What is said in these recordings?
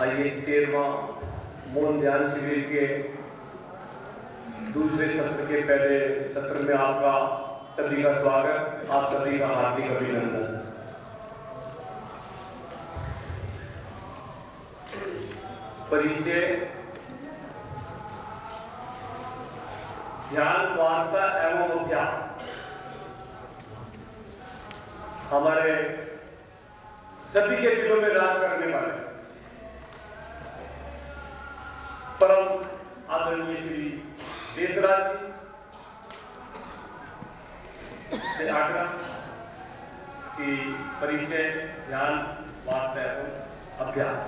आइए 13वां मौन ध्यान शिविर के दूसरे सत्र के पहले सत्र में आपका सभी का स्वागत, आप सभी का हार्दिक अभिनंदन। परिचय, ध्यान वार्ता एवं अभ्यास हमारे सभी के दिलों में राज करने वाले परम आदरणीय श्री देशराज जी से आग्रह की परिचय, ध्यान वार्ता एवं अभ्यास।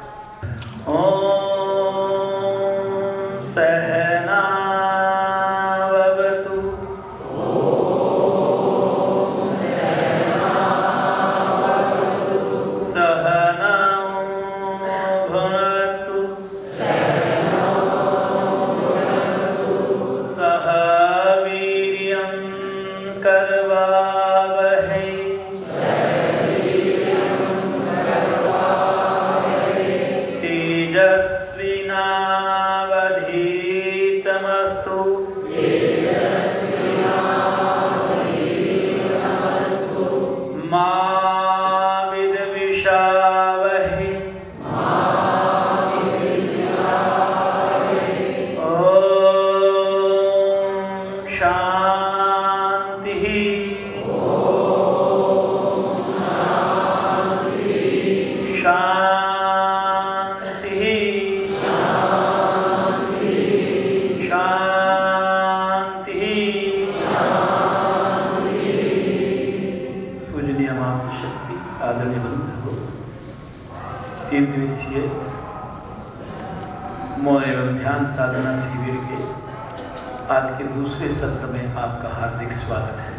ओम सहना साधना शिविर के आज के दूसरे सत्र में आपका हार्दिक स्वागत है।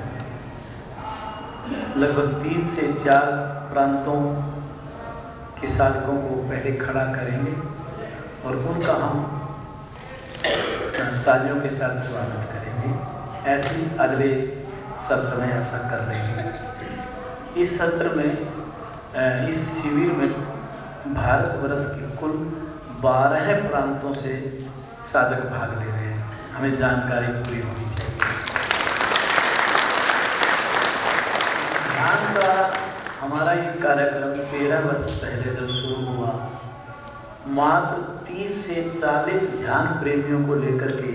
लगभग 3 से 4 प्रांतों के साधकों को पहले खड़ा करेंगे और उनका हम तालियों के साथ स्वागत करेंगे। ऐसे ही अगले सत्र में ऐसा कर लेंगे। इस सत्र में इस शिविर में भारतवर्ष के कुल 12 प्रांतों से साधक भाग ले रहे हैं। हमें जानकारी पूरी होनी चाहिए। ध्यान का हमारा ये कार्यक्रम 13 वर्ष पहले जब शुरू हुआ, मात्र 30 से 40 ध्यान प्रेमियों को लेकर के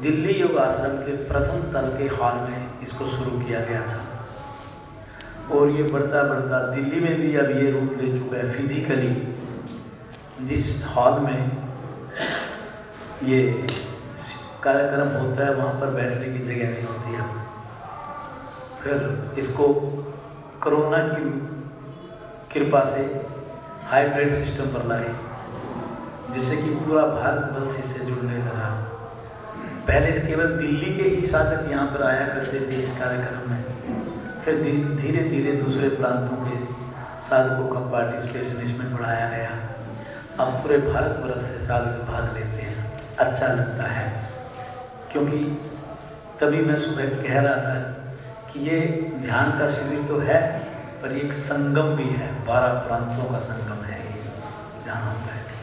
दिल्ली योग आश्रम के प्रथम तल के हॉल में इसको शुरू किया गया था और ये बढ़ता बढ़ता दिल्ली में भी अब ये रूप ले चुका है। फिजिकली जिस हॉल में ये कार्यक्रम होता है वहाँ पर बैठने की जगह नहीं होती है। फिर इसको कोरोना की कृपा से हाइब्रिड सिस्टम पर लाए, जिससे कि पूरा भारतवर्ष इससे जुड़ने लगा। पहले केवल दिल्ली के ही साधक यहाँ पर आया करते थे इस कार्यक्रम में, फिर धीरे धीरे दूसरे प्रांतों के साधकों का पार्टिसिपेशन इसमें बढ़ाया गया। अब पूरे भारतवर्ष से साधक भाग लेते हैं। अच्छा लगता है, क्योंकि तभी मैं सुबह कह रहा था कि ये ध्यान का शिविर तो है पर एक संगम भी है, 12 प्रांतों का संगम है ये जहाँ हम बैठे।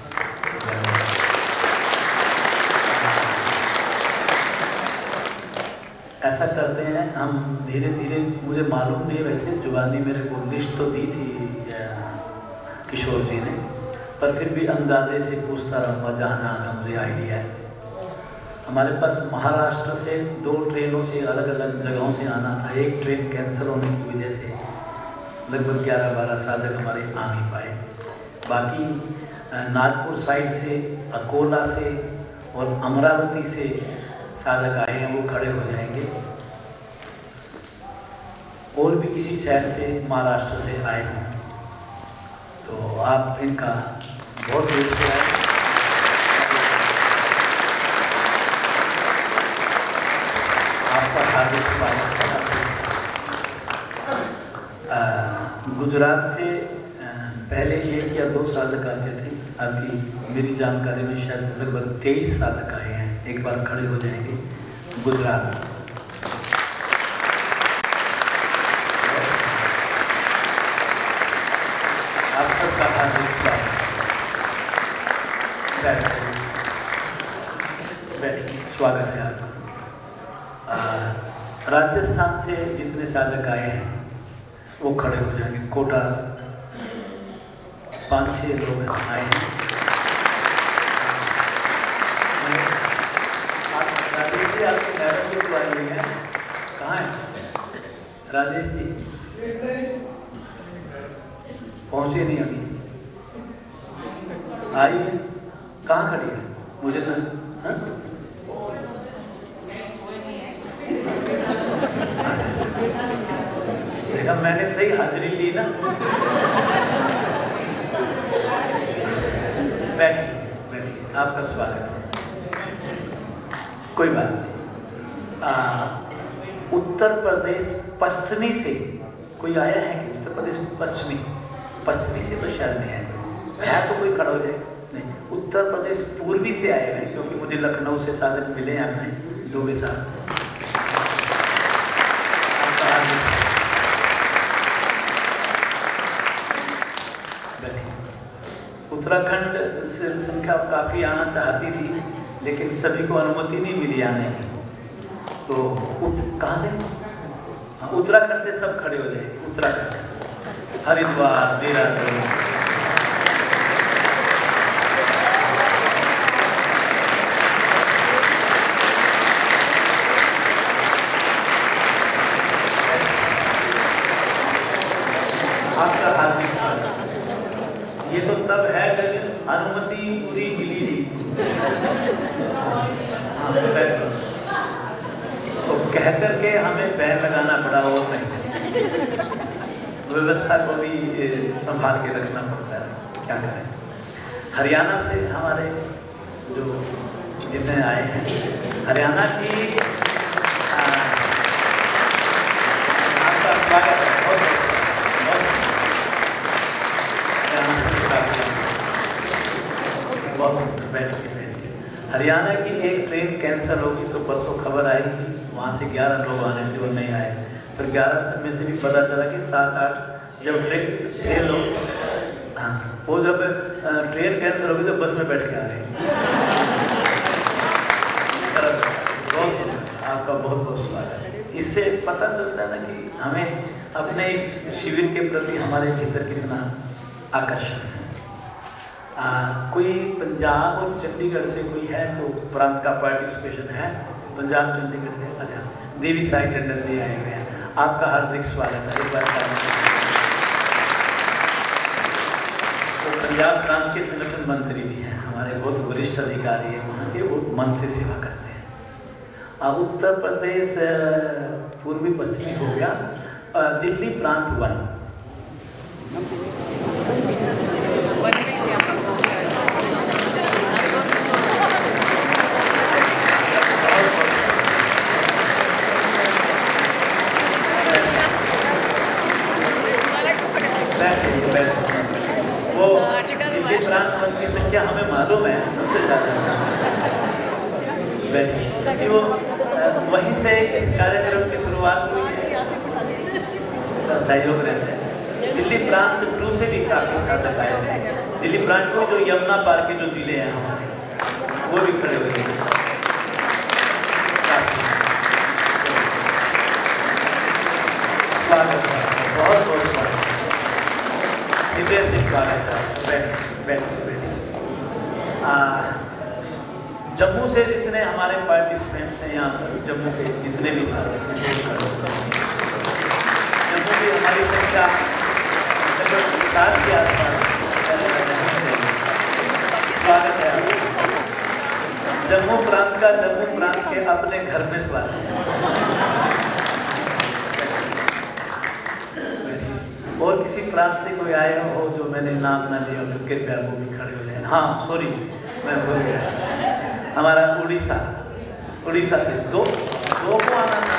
ऐसा करते हैं हम धीरे धीरे। मुझे मालूम नहीं, वैसे जुबानी मेरे को लिस्ट तो दी थी किशोर जी ने, पर फिर भी अंदाजे से पूछता रहूँगा जहाँ जहाँ मुझे आइडिया है। हमारे पास महाराष्ट्र से 2 ट्रेनों से अलग अलग जगहों से आना था। एक ट्रेन कैंसिल होने की वजह से लगभग 11-12 साधक हमारे आ नहीं पाए। बाकी नागपुर साइड से, अकोला से और अमरावती से साधक आए हैं, वो खड़े हो जाएंगे। और भी किसी शहर से, महाराष्ट्र से आए हों तो आप इनका बहुत शुक्रिया है। आपका हार्दिक स्वागत है। गुजरात से पहले 1 या 2 साधक आते थे। आपकी मेरी जानकारी में शायद लगभग 23 साधक आए हैं। एक बार खड़े हो जाएंगे। गुजरात, आप सबका हार्दिक स्वागत। स्वागत है आपका। राजस्थान से जितने साधक आए हैं वो खड़े हो जाएंगे। कोटा 5-6 लोग आए हैं। राजेश जी आपके मैडम जी तो आई हुई हैं, कहाँ है राजेश जी? पहुँचे नहीं अभी, आई है, कहाँ खड़ी है? मुझे तो देखा, मैंने सही हाजिरी ली ना। बैठिए बैठिए, आपका स्वागत है। कोई बात नहीं। उत्तर प्रदेश पश्चिमी से कोई आया है कि उत्तर प्रदेश पश्चिमी से तो शायद नहीं आया है, तो कोई खड़ा हो जाए। नहीं, उत्तर प्रदेश पूर्वी से आए हैं, क्योंकि मुझे लखनऊ से साधक मिले हैं हमें दुबे साहब। उत्तराखंड से संख्या काफ़ी आना चाहती थी, लेकिन सभी को अनुमति नहीं मिली आने की। तो कहाँ से? हाँ, उत्तराखंड से सब खड़े हो जाए। उत्तराखंड, हरिद्वार, देहरादून। आपका हार्दिक स्वागत। ये तो तब है जब अनुमति पूरी मिली नहीं। तो कह करके हमें बैन लगाना पड़ा, और नहीं, व्यवस्था को भी संभाल के रखना पड़ता है, क्या करें। हरियाणा से हमारे जो जितने आए हैं, हरियाणा की आपका स्वागत है। हरियाणा की एक ट्रेन कैंसिल होगी तो परसों खबर आई कि वहाँ से 11 लोग आने थे और नहीं आए। फिर 11 में से भी पता चला कि 7-8 जब ट्रेन 6 लोग, हाँ, वो जब ट्रेन कैंसिल होगी तो बस में बैठ के आ गए। आपका बहुत बहुत स्वागत है। इससे पता चलता है ना कि हमें अपने इस शिविर के प्रति हमारे भीतर कितना आकर्षण है। कोई पंजाब और चंडीगढ़ से कोई है तो प्रांत का पार्टिसिपेशन है? पंजाब चंडीगढ़ से, अच्छा, देवी साई टंडन भी आए हुए हैं। आपका हार्दिक स्वागत है। एक बार तो पंजाब प्रांत के संगठन मंत्री भी हैं, हमारे बहुत वरिष्ठ अधिकारी हैं वहाँ के, वो मन से सेवा करते हैं। अब उत्तर प्रदेश पूर्वी पश्चिमी हो गया। दिल्ली प्रांत 1। वो दिल्ली प्रांत 1 की संख्या हमें मालूम है सबसे ज़्यादा। बैठिए, वो वहीं से इस कार्यक्रम की शुरुआत हुई है, सहयोग रहते हैं। दिल्ली प्रांत 2 से भी काफी साधक आए हैं। दिल्ली प्रांत 2 जो यमुना पार के जो जिले हैं हमारे, वो भी खड़े हुए हैं। स्वागत है, बहुत बहुत स्वागत, हृदय से स्वागत है। बैठिए। जम्मू से जितने हमारे पार्टिसिपेंट्स हैं यहाँ पर, जम्मू के जितने भी साधक हैं, जम्मू की हमारी संख्या 50 के आसपास। स्वागत है आपका। जम्मू प्रांत के अपने घर में स्वागत है। और किसी प्रांत से कोई आए हो जो मैंने नाम ना लिया तो कृपया वो भी खड़े हो जाए। हाँ, सॉरी, मैं भूल गया। हमारा उड़ीसा से दो को आना था।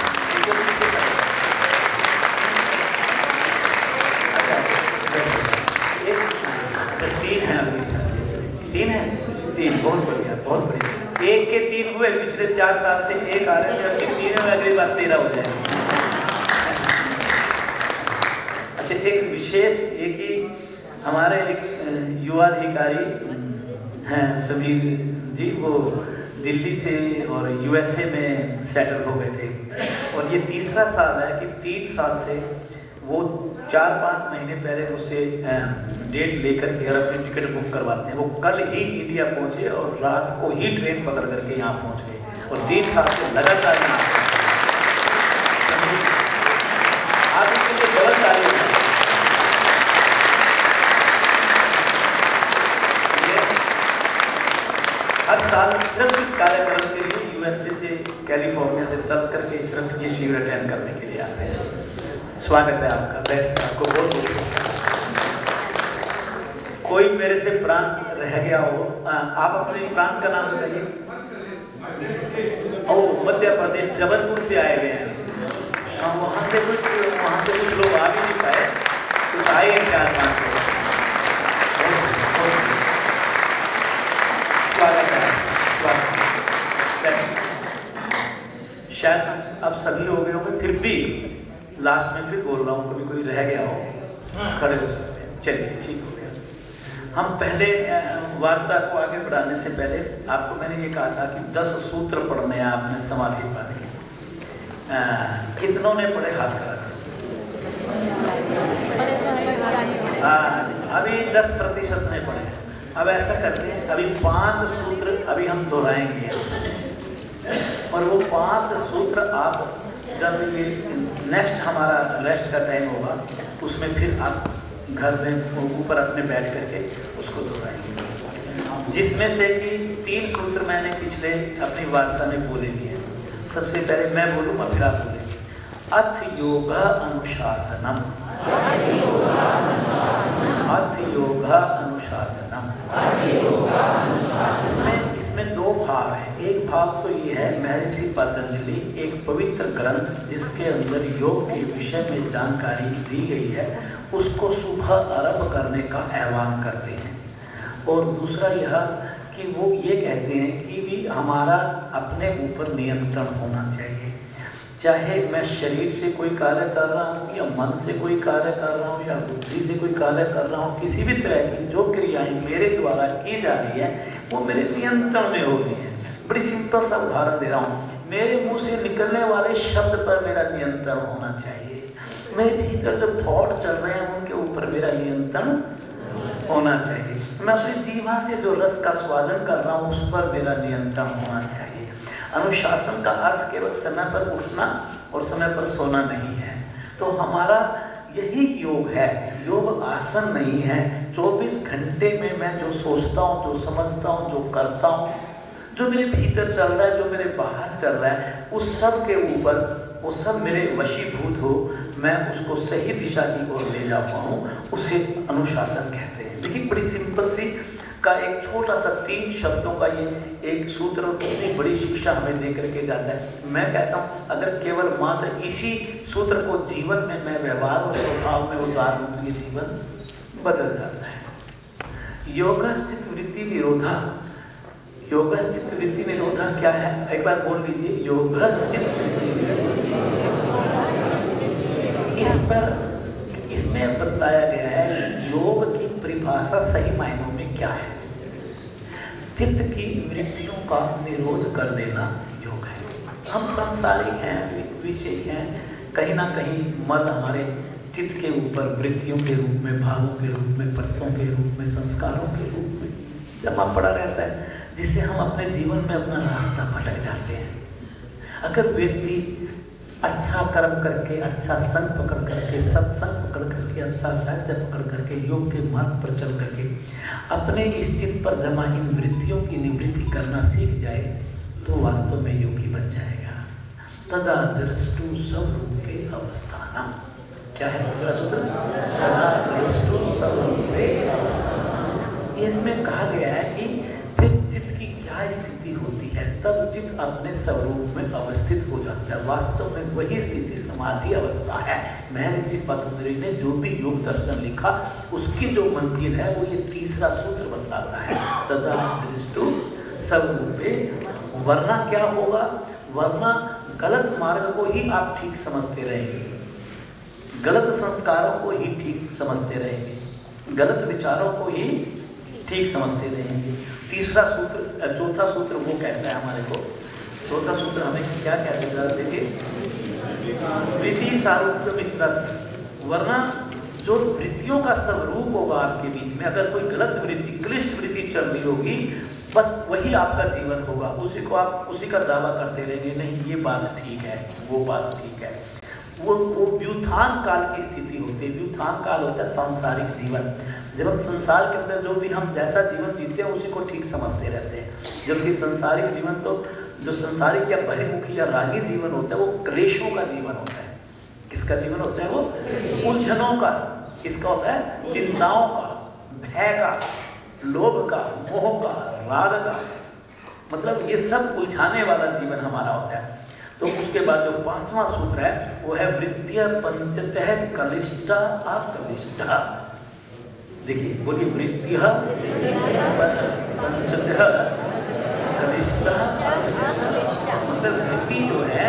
अच्छा, 3 हैं अभी। 3 हैं, 3, बहुत बढ़िया, बहुत बढ़िया। 1 के 3 हुए, पिछले 4 साल से 1 आ रहे थे, अब 3 में अगली बार 13 हो जाएंगे। अच्छा, एक विशेष, एक ही हमारे एक युवा अधिकारी हैं समीर जी, वो दिल्ली से और यूएसए में सेटल हो गए थे और ये तीसरा साल है कि 3 साल से वो 4-5 महीने पहले मुझसे डेट लेकर के अपनी टिकट बुक करवाते हैं। वो कल ही इंडिया पहुंचे और रात को ही ट्रेन पकड़ करके यहाँ पहुंच गए और 3 साल से लगातार आप इसके लिए गलत आ रहे हैं। हर साल सिर्फ इस कार्यक्रम के लिए यूएसए से, कैलिफोर्निया से चल करके सिर्फ ये शिविर अटेंड करने के लिए आते हैं। स्वागत है आपका, बैठ आपको बहुत कोई मेरे से प्रांत रह गया हो, आप अपने प्रांत का नाम बताइए। ओ, मध्य प्रदेश, जबलपुर से आए हुए हैं। वहाँ से कुछ लोग आ भी नहीं पाए, कुछ आए 4-5 लोग। शायद अब सभी हो गए होंगे, फिर भी लास्ट में फिर बोल रहा हूँ, कभी कोई रह गया हो खड़े हो सकते हैं। चलिए ठीक हो गया। हम पहले वार्ता को आगे बढ़ाने से पहले आपको मैंने ये कहा था कि 10 सूत्र पढ़ने हैं आपने समाधि पाने के। कितनों ने पढ़े हाथ करा? अभी 10% ने पढ़े। अब ऐसा करते हैं, अभी 5 सूत्र अभी हम दोहराएंगे और वो 5 सूत्र आप जब ये नेक्स्ट हमारा रेस्ट का टाइम होगा उसमें फिर आप घर में ऊपर अपने बैठ करके उसको दोहराएंगे, जिसमें से कि 3 सूत्र मैंने पिछले अपनी वार्ता में बोले दिए हैं। सबसे पहले मैं बोलूँगा फिर आप बोलेंगे। अथ योगा अनुशासनम, अथ योगा अनुशासनम। इसमें 2 भाव हैं। एक भाव तो ये है, महर्षि पतंजलि एक पवित्र ग्रंथ जिसके अंदर योग के विषय में जानकारी दी गई है, उसको सुबह आरंभ करने का आह्वान करते हैं। और दूसरा यह कि वो ये कहते हैं कि भी हमारा अपने ऊपर नियंत्रण होना चाहिए। चाहे मैं शरीर से कोई कार्य कर रहा हूँ या मन से कोई कार्य कर रहा हूँ या बुद्धि से कोई कार्य कर रहा हूँ, किसी भी तरह की जो क्रियाएं मेरे द्वारा की जा रही है वो मेरे नियंत्रण में हो रही है। बड़ी सिंपल सा उदाहरण दे रहा हूँ, मेरे मुंह से निकलने वाले शब्द पर मेरा नियंत्रण होना चाहिए। मेरे भीतर जो थॉट चल रहे हैं उनके ऊपर मेरा नियंत्रण होना चाहिए। मैं अपनी जीवा से जो रस का स्वादन कर रहा हूँ उस पर मेरा नियंत्रण होना चाहिए। अनुशासन का अर्थ केवल समय पर उठना और समय पर सोना नहीं है। तो हमारा यही योग है, योग आसन नहीं है। 24 घंटे में मैं जो सोचता हूँ, जो समझता हूँ, जो करता हूँ, जो मेरे भीतर चल रहा है, जो मेरे बाहर चल रहा है, उस सब के ऊपर वो सब मेरे वशीभूत हो, मैं उसको सही दिशा की ओर ले जा पाऊँ, उसे अनुशासन कहते हैं। देखिए बड़ी सिंपल सी का एक छोटा सा 3 शब्दों का ये एक सूत्र कितनी बड़ी शिक्षा हमें दे करके जाता है। मैं कहता हूँ अगर केवल मात्र इसी सूत्र को जीवन में मैं व्यवहार और स्वभाव में उतार लूँ तो ये जीवन बदल जाता है। योगस्थित वृत्ति विरोधा, योगस्थित वृत्ति विरोधा क्या है? एक बार बोल लीजिए, योगस्थित। इस पर इसमें बताया गया है योग की परिभाषा सही मायनों में क्या है। चित्त की वृत्तियों का निरोध कर देना योग है। हम सांसारिक हैं, विषय हैं, कहीं ना कहीं मन हमारे चित्त के ऊपर वृत्तियों के रूप में, भावों के रूप में, पत्तों के रूप में, संस्कारों के रूप में जमा पड़ा रहता है, जिससे हम अपने जीवन में अपना रास्ता भटक जाते हैं। अगर व्यक्ति अच्छा कर्म करके, अच्छा संग पकड़ करके, सत्संग पकड़ करके, अच्छा साहित्य पकड़ करके, योग के मार्ग पर चल करके अपने इस चित्त पर जमा इन वृत्तियों की निवृत्ति करना सीख जाए तो वास्तव में योगी बन जाएगा। तदा दृष्टु स्वरूपे अवस्थानम। क्या है दूसरा सूत्र? तदा दृष्टु स्वरूपे अवस्थानम। इसमें कहा गया है कि फिर चित्त की क्या स्थिति होती है, तब चित्त अपने स्वरूप में अवस्थित हो जाता है। वास्तव में वही स्थिति समाधि अवस्था है। महर्षि पतंजलि ने जो भी योग दर्शन लिखा उसकी जो मंजिल है वो ये तीसरा सूत्र बतलाता है, तदा दृष्टु स्वरूपे। वरना क्या होगा? वरना गलत मार्ग को ही आप ठीक समझते रहेंगे, गलत संस्कारों को ही ठीक समझते रहेंगे, गलत विचारों को ही ठीक समझते रहेंगे। तीसरा सूत्र, चौथा सूत्र वो कहता है हमारे को, चौथा सूत्र हमें क्या कहता है, देखिए वृत्ति सारूप्य मित्रत्व। वरना जो वृत्तियों का स्वरूप होगा आपके बीच में, अगर कोई गलत वृत्ति, क्लिष्ट वृत्ति चल रही होगी, बस वही आपका जीवन होगा, उसी को आप उसी का दावा करते रहेंगे, नहीं ये बात ठीक है, वो बात ठीक है। वो व्युत्थान काल की स्थिति होती है। व्युत्थान काल होता है सांसारिक जीवन, जब हम संसार के अंदर जो भी हम जैसा जीवन जीते हैं उसी को ठीक समझते रहते हैं। जबकि संसारिक जीवन तो, जो संसारिक या बहिर्मुखी या रागी जीवन होता है, वो क्लेशों का जीवन होता है। किसका जीवन होता है? वो उलझनों का। किसका होता है? चिंताओं का, भय का, लोभ का, मोह का, राग का, मतलब ये सब उलझाने वाला जीवन हमारा होता है। तो उसके बाद जो पांचवा सूत्र है वो है वृत्तिय पंचतः कलिष्ठा अकलिष्ठा। देखिए बोलिए, वृत्तिय पंचतः कलिष्ठा, मतलब वृत्ति जो है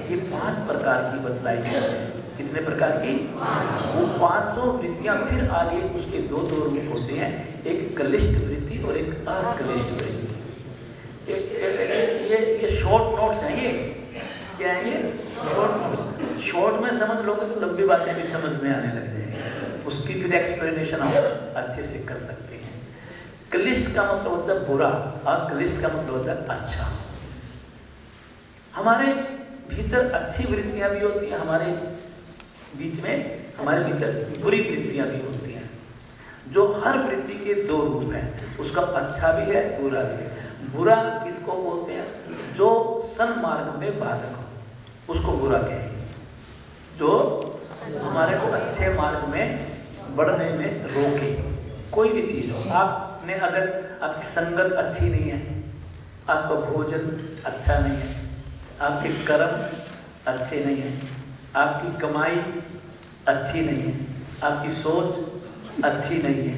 ये 5 प्रकार की बतलाई गई है। कितने प्रकार की? वो 500 वृत्तियां। फिर आगे उसके दो रूप होते हैं, एक कलिष्ठ वृत्ति और एक अकलिष्ट वृत्ति। ये शॉर्ट नोट्स हैं। ये क्या है? ये शॉर्ट नोट्स। शॉर्ट में समझ लोगे तो लंबी बातें भी समझ में आने लग जाएंगी, उसकी फिर एक्सप्लेनेशन हम अच्छे से कर सकते हैं। क्लिष्ट का मतलब होता है बुरा, अक्लिष्ट का मतलब होता है अच्छा। हमारे भीतर अच्छी वृत्तियां भी होती हैं, हमारे बीच में हमारे भीतर बुरी वृत्तियां भी होती हैं। जो हर वृत्ति के 2 रूप हैं, उसका अच्छा भी है, बुरा भी है। बुरा किसको बोलते हैं? जो सन्मार्ग में बाधक हो, उसको बुरा कहेंगे। जो हमारे को अच्छे मार्ग में बढ़ने में रोके, कोई भी चीज हो। आपने अगर आपकी संगत अच्छी नहीं है, आपका भोजन अच्छा नहीं है, आपके कर्म अच्छे नहीं है, आपकी कमाई अच्छी नहीं है, आपकी सोच अच्छी नहीं है,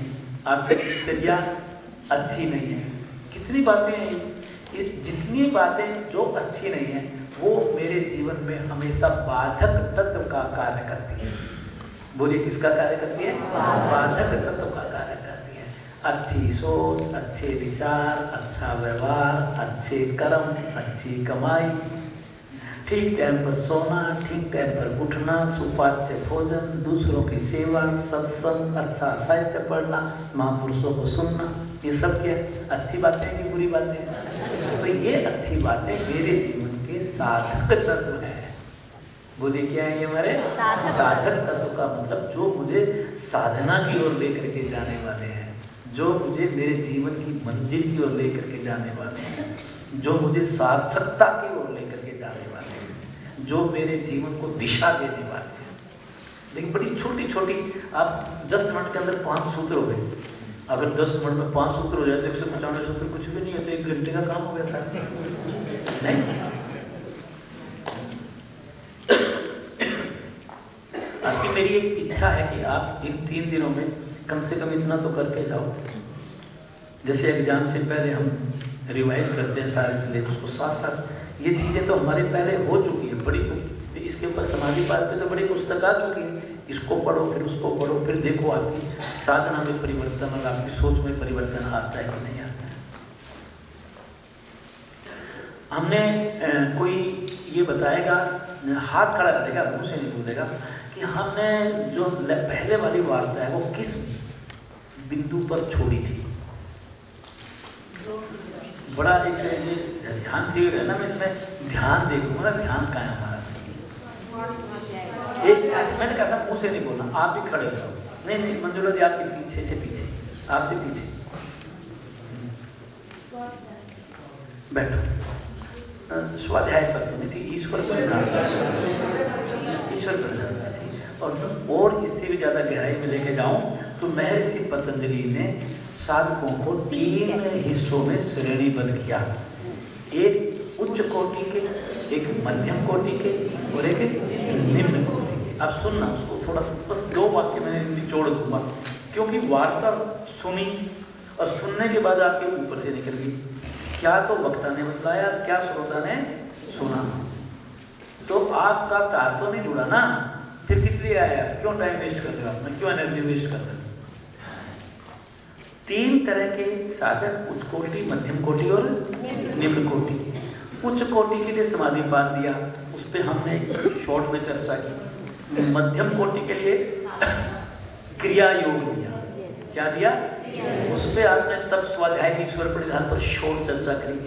आपकी दिनचर्या अच्छी नहीं है, कितनी बातें हैं ये जितनी बातें जो अच्छी नहीं है वो मेरे जीवन में हमेशा बाधक तत्व का कार्य करती है। बोलिए, किसका कार्य करती है? बाधक तत्व का कार्य करती है। अच्छी सोच, अच्छे विचार, अच्छा व्यवहार, अच्छे कर्म, अच्छी कमाई, ठीक टाइम पर सोना, ठीक टाइम पर उठना, सुपाच्य भोजन, दूसरों की सेवा, सत्संग, अच्छा साहित्य पढ़ना, महापुरुषों को सुनना, ये सब क्या अच्छी बातें हैं कि बुरी बातें हैं? तो ये अच्छी बातें मेरे जीवन के साधक तत्व हैं। बोलिए, क्या है ये हमारे साधक तत्व का मतलब जो मुझे साधना की ओर लेकर के जाने वाले हैं, जो मुझे मेरे जीवन की मंजिल की ओर लेकर के जाने वाले हैं, जो मुझे सार्थकता की ओर लेकर के जाने वाले हैं, जो मेरे जीवन को दिशा देने वाले हैं। लेकिन बड़ी छोटी छोटी, आप 10 मिनट के अंदर 5 सूत्र हो गए। अगर 10 मिनट में 5 सूत्र हो जाए तो 195 सूत्र कुछ भी नहीं है, तो 1 घंटे का काम हो गया था, नहीं? आज की मेरी एक इच्छा है कि आप इन 3 दिनों में कम से कम इतना तो करके जाओ। जैसे एग्जाम से पहले हम रिवाइज करते हैं सारे सिलेबस को, साथ साथ ये चीज़ें तो हमारे पहले हो चुकी है। बड़ी इसके ऊपर समाधि पाठ पे तो बड़ी पुस्तक आ चुकी है, इसको पढ़ो फिर उसको पढ़ो, फिर देखो आपकी साधना में परिवर्तन और आपकी सोच में परिवर्तन आता है कि नहीं आता है। हमने कोई ये बताएगा, हाथ खड़ा करेगा, मुंह से नहीं बोलेगा कि हमने जो पहले वाली वार्ता है वो किस बिंदु पर छोड़ी थी। बड़ा एक ध्यान से रहना, मैं इसमें ध्यान देखूंगा, ध्यान का है हमारा। एक मैंने कहा था मुंह से नहीं बोलना, आप भी खड़े रहो। नहीं, मंजुला जी आपके पीछे से पीछे, आपसे पीछे बैठो। स्वाध्याय पर नहीं थी, ईश्वर पर थी। और इससे भी ज्यादा गहराई में लेके जाऊं तो महर्षि पतंजलि ने साधकों को 3 हिस्सों में श्रेणीबद्ध किया। एक उच्च कोटि के, एक मध्यम कोटि के और एक निम्न कोटि के। अब सुनना उसको थोड़ा, बस 2 वाक्य मैंने निचोड़ दूंगा, क्योंकि वार्ता सुनी और सुनने के बाद आपके ऊपर से निकल गई। क्या तो वक्ता ने बतलाया, क्या श्रोता ने सुना, तो आपका तार तो नहीं जुड़ा ना। फिर किस लिए आया? क्यों टाइम वेस्ट कर रहे हो? क्यों एनर्जी वेस्ट कर रहे हो? तीन तरह के साधक, उच्च कोटि, मध्यम कोटि और निम्न कोटि। उच्च कोटि के लिए समाधिपात दिया, उस पर हमने शॉर्ट में चर्चा की। मध्यम कोटि के लिए क्रिया योग दिया। क्या दिया? उस पर आपने तप, स्वाध्याय, ईश्वर परिधान पर शॉर्ट चर्चा करी।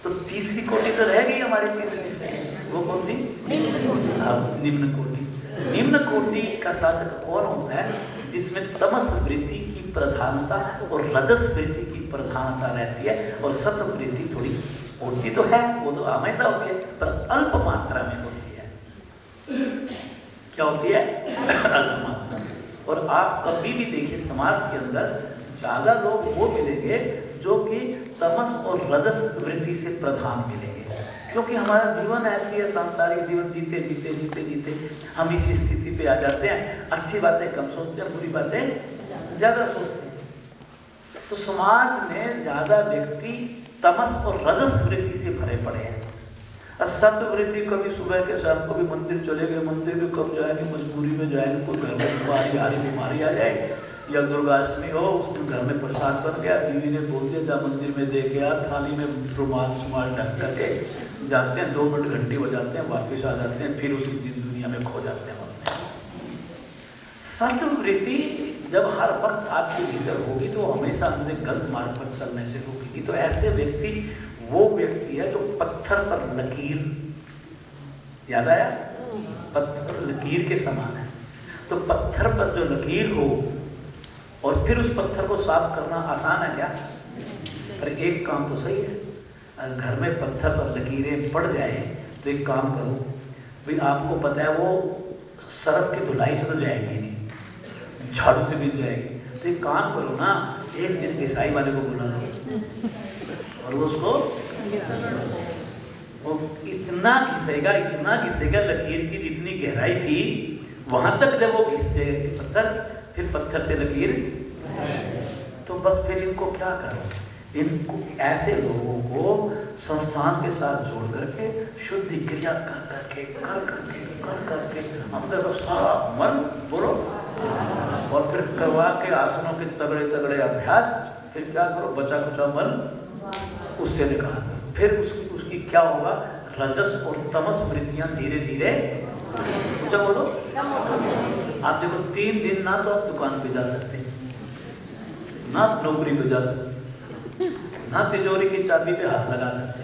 तो तीसरी कोटि तो रह गई हमारी तीसरी से, वो कौन सी? निम्न कोटि। निम्न कोटि का साधक कौन होता है? जिसमें तमस वृत्ति की प्रधानता और रजस वृत्ति की प्रधानता रहती है, और सत्व वृत्ति थोड़ी होती तो है, वो तो हमेशा होती है, पर अल्प मात्रा में होती है। क्या होती है? अल्प मात्रा में। और आप कभी भी देखिए समाज के अंदर ज्यादा लोग वो मिलेंगे जो कि तमस और रजस वृत्ति से प्रधान मिलेंगे, क्योंकि हमारा जीवन ऐसी है, सांसारिक जीवन जीते जीते जीते जीते हम इसी स्थिति पे आ जाते हैं। अच्छी बातें कम सोचते हैं, बुरी बातें ज्यादा सोचते हैं। तो समाज में ज्यादा व्यक्ति तमस और रजस वृत्ति से भरे पड़े हैं। सत्व वृत्ति, कभी सुबह के शाम कभी मंदिर चले गए, मंदिर में कब जाएंगे, मजबूरी में जाएंगे, कोई घर में बीमारी आ जाए, या दुर्गाष्टमी हो, उस दिन घर में प्रसाद बन गया, बीवी ने बोल दिया जा मंदिर में दे के आ, थाली में रुमाल शुमाल ढक करके जाते हैं, 2 मिनट घंटी बजाते हैं, वापस आ जाते हैं, फिर उसी दिन दुनिया में खो जाते हैं। सत्व वृत्ति जब हर वक्त आपके भीतर होगी तो हमेशा हमने गलत मार्ग पर चलने से रोकेगी। तो ऐसे व्यक्ति वो व्यक्ति है जो पत्थर पर लकीर, याद आया? पत्थर लकीर के समान है। तो पत्थर पर जो लकीर हो और फिर उस पत्थर को साफ करना आसान है क्या? पर एक काम तो सही है, अगर घर में पत्थर पर लकीरें पड़ जाए तो एक काम करो भाई, आपको पता है वो सरफ की धुलाई से तो जाएगी नहीं, झाड़ू से भी जाएगी, तो एक काम करो ना, एक दिन घिसाई वाले को बुला लो और उसको वो इतना घिसेगा लकीर की जितनी गहराई थी वहां तक जब वो घिस जाएगी पत्थर, फिर पत्थर से लकीर। तो बस फिर इनको क्या करो, इनको ऐसे लोगों को संस्थान के साथ जोड़ करके शुद्धि क्रिया कर करके अंदर सारा मन बोलो, और फिर करवा के आसनों के तगड़े अभ्यास, फिर क्या करो, बचा कुचा मन उससे निकाल, फिर उसकी क्या होगा, रजस और तमस वृत्तियां धीरे धीरे कुछ बोलो। आप देखो 3 दिन ना तो आप दुकान पे जा सकते, ना नौकरी पे जा सकते, ना तिजोरी की चाबी पे हाथ लगा सकते,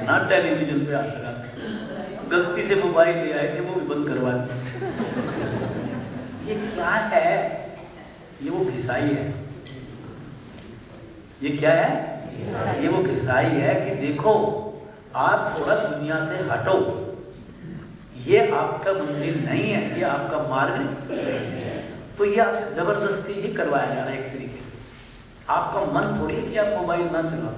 ना टेलीविजन पे हाथ लगा सकते, गलती से मोबाइल ले आए थे वो भी बंद करवा दिए। ये क्या है? ये वो घिसाई है। ये क्या है? ये वो घिसाई है कि देखो आप थोड़ा दुनिया से हटो, ये आपका मंदिर नहीं है, ये आपका मार्ग है। तो ये आपसे जबरदस्ती ही करवाया जा रहा है एक तरीके से। आपका मन थोड़ी है कि आप मोबाइल ना चलाओ,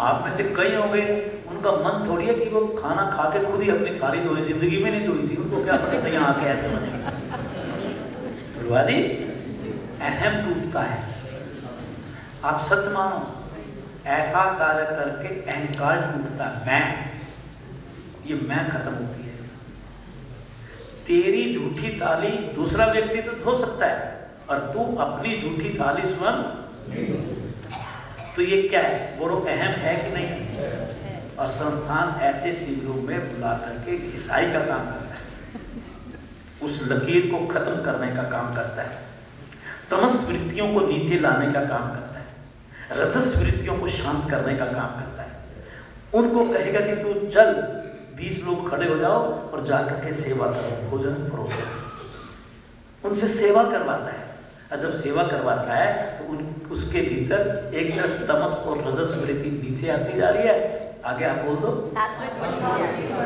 आप में से कई होंगे उनका मन थोड़ी है कि वो खाना खा के खुद ही अपनी थाली धोए, जिंदगी में नहीं धोई थी, उनको क्या पता था यहाँ कैसे बनेगा। अहम टूटता है। आप सच मानो, ऐसा कार्य करके अहंकार टूटता है, ये मैं खत्म होती है। तेरी झूठी थाली दूसरा व्यक्ति तो धो सकता है और तू अपनी झूठी थाली स्वयं, तो ये क्या है, बोलो अहम है कि नहीं? और संस्थान ऐसे शिविरों में बुला करके घिसाई का काम करता है, उस लकीर को खत्म करने का काम करता है, तमस वृत्तियों को नीचे लाने का काम करता है, रजस वृत्तियों को शांत करने का काम करता है। उनको कहेगा कि तू चल 20 लोग खड़े हो जाओ और जाकर के सेवा करो, भोजन परोसो। उनसे सेवा करवाता है, और जब सेवा करवाता है तो उसके भीतर एक तरफ तमस और रजस वृत्ति नीचे आती जा रही है। आगे आप बोल दो।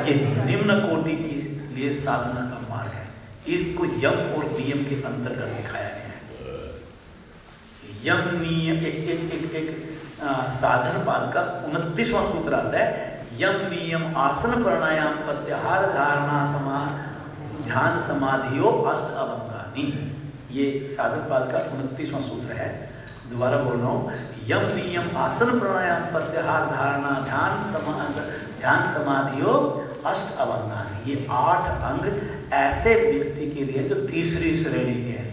ये निम्न कोटि के लिए साधना का मार्ग है, इसको यम और नियम के अंतर्गत दिखाया गया है। यम नियम एक साधन पाद का 29वां सूत्र आता है, यम नियम आसन प्राणायाम प्रत्याहार धारणा ध्यान समाधियो अष्ट अभंगानी। ये साधन पाद का 29वां सूत्र है। दोबारा बोल रहा हूँ, यम नियम आसन प्राणायाम प्रत्याहार धारणा ध्यान समाधियो अष्ट अभंगानी। ये 8 अंग ऐसे व्यक्ति के लिए जो तीसरी श्रेणी के हैं,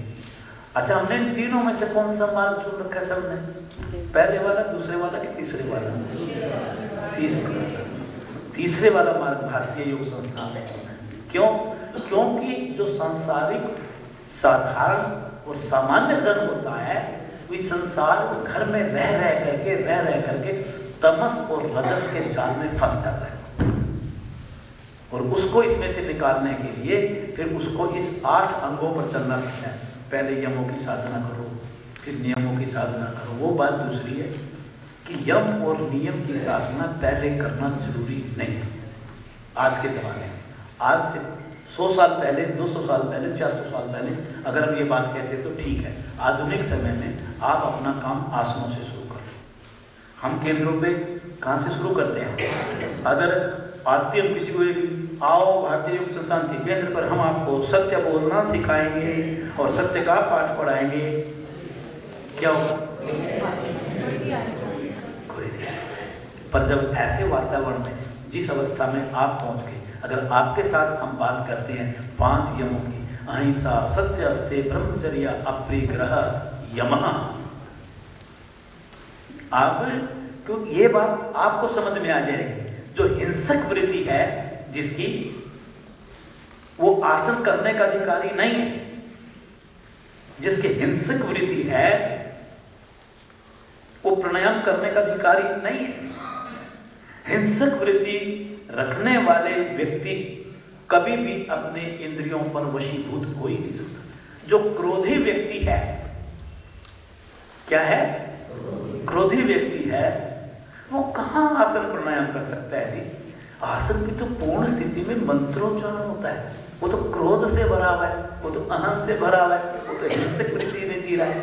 अच्छा, हमने इन तीनों में से कौन सा मार्ग चुन रखा है सबने? पहले वाला, दूसरे वाला कि तीसरे वाला? तीसरे वाला मार्ग भारतीय योग संस्थान ने चुना है। क्यों? क्योंकि जो सांसारिक साधारण और सामान्य जन होता है, इस संसार घर में रह करके तमस और रजस के जाल में फंस जाता है, और उसको इसमें से निकालने के लिए फिर उसको इस 8 अंगों पर चलना पड़ता है। पहले यमों की साधना करो, फिर नियमों की साधना करो। वो बात दूसरी है कि यम और नियम की साधना पहले करना जरूरी नहीं है। आज के ज़माने में, आज से 100 साल पहले, 200 साल पहले, 400 साल पहले अगर हम ये बात कहते तो ठीक है। आधुनिक समय में आप अपना काम आसनों से शुरू करें। हम केंद्रों पे कहाँ से शुरू करते हैं? अगर आती हम किसी को आओ भारतीय योग संस्थान के केंद्र पर, हम आपको सत्य बोलना सिखाएंगे और सत्य का पाठ पढ़ाएंगे, क्या होगा? पर जब ऐसे वातावरण में, जिस अवस्था में आप पहुंच गए, अगर आपके साथ हम बात करते हैं 5 यमों की, अहिंसा, सत्य, अस्ते, ब्रह्मचर्य, अपरिग्रह, यमः, आप क्यों ये बात आपको समझ में आ जाएगी। जो हिंसक वृत्ति है जिसकी, वो आसन करने का अधिकारी नहीं है। जिसकी हिंसक वृत्ति है वो प्राणायाम करने का अधिकारी नहीं है। हिंसक वृत्ति रखने वाले व्यक्ति कभी भी अपने इंद्रियों पर वशीभूत हो ही नहीं सकता। जो क्रोधी व्यक्ति है, क्या है? क्रोधी व्यक्ति है, वो कहां आसन प्राणायाम कर सकता है जी? आसन की तो पूर्ण स्थिति में मंत्रोच्चारण होता है। वो तो क्रोध से भरा हुआ है, वो तो अहम से भरा हुआ है, वो तो हिंसक वृत्ति में जी रहा है।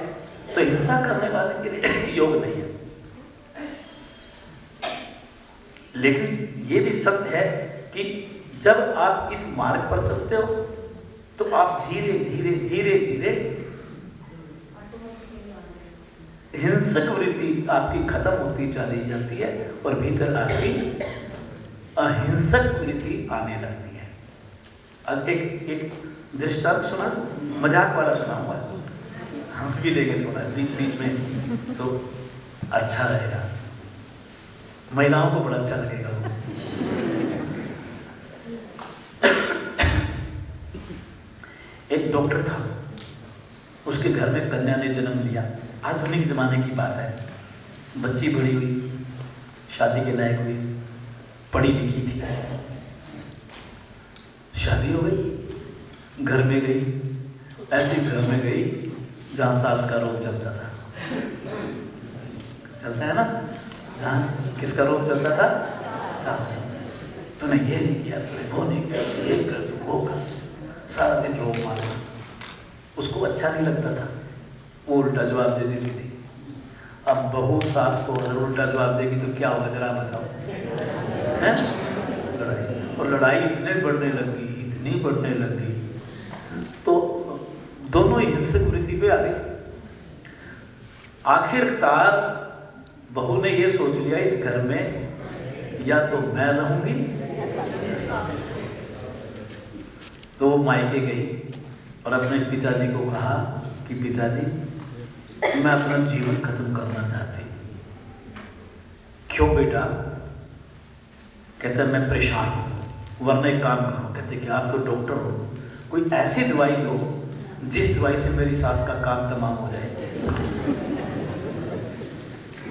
तो हिंसा करने वाले के लिए योग नहीं है। लेकिन ये भी सत्य है कि जब आप इस मार्ग पर चलते हो तो आप धीरे धीरे हिंसक वृत्ति आपकी खत्म होती चली जाती है और भीतर आपकी अहिंसक वृत्ति आने लगती है। अब एक दृष्टांत सुना, मजाक वाला सुनाऊंगा, हंस भी लेंगे थोड़ा बीच में तो अच्छा रहेगा, महिलाओं को बड़ा अच्छा लगेगा। एक डॉक्टर था, उसके घर में कन्या ने जन्म लिया। आधुनिक जमाने की बात है। बच्ची बड़ी हुई, शादी के लायक हुई, पढ़ी लिखी थी, शादी हो गई, घर में गई, ऐसी घर में गई जहां सास का रोग चलता था। चलता है ना, जहां किसका रोग चलता था? सास। तूने ये नहीं किया, तूने वो नहीं किया, ये कर, तू वो कर, सारा दिन रोग मारना। उसको अच्छा नहीं लगता था, वो उल्टा जवाब दे देती थी। अब बहू सास को अगर उल्टा जवाब देगी तो क्या होगा जरा बताओ? है लड़ाई, और लड़ाई इतनी बढ़ने लगी तो दोनों ही हिंसक वृत्ति पे आ गई। आखिरकार बहू ने ये सोच लिया इस घर में या तो मैं रहूंगी, तो वो मायके गई और अपने पिताजी को कहा कि पिताजी मैं अपना जीवन खत्म करना चाहती हूँ। क्यों बेटा? कहते मैं परेशान हूँ, वरना एक काम करो। कहते कि आप तो डॉक्टर हो, कोई ऐसी दवाई दो जिस दवाई से मेरी सास का काम तमाम हो जाए,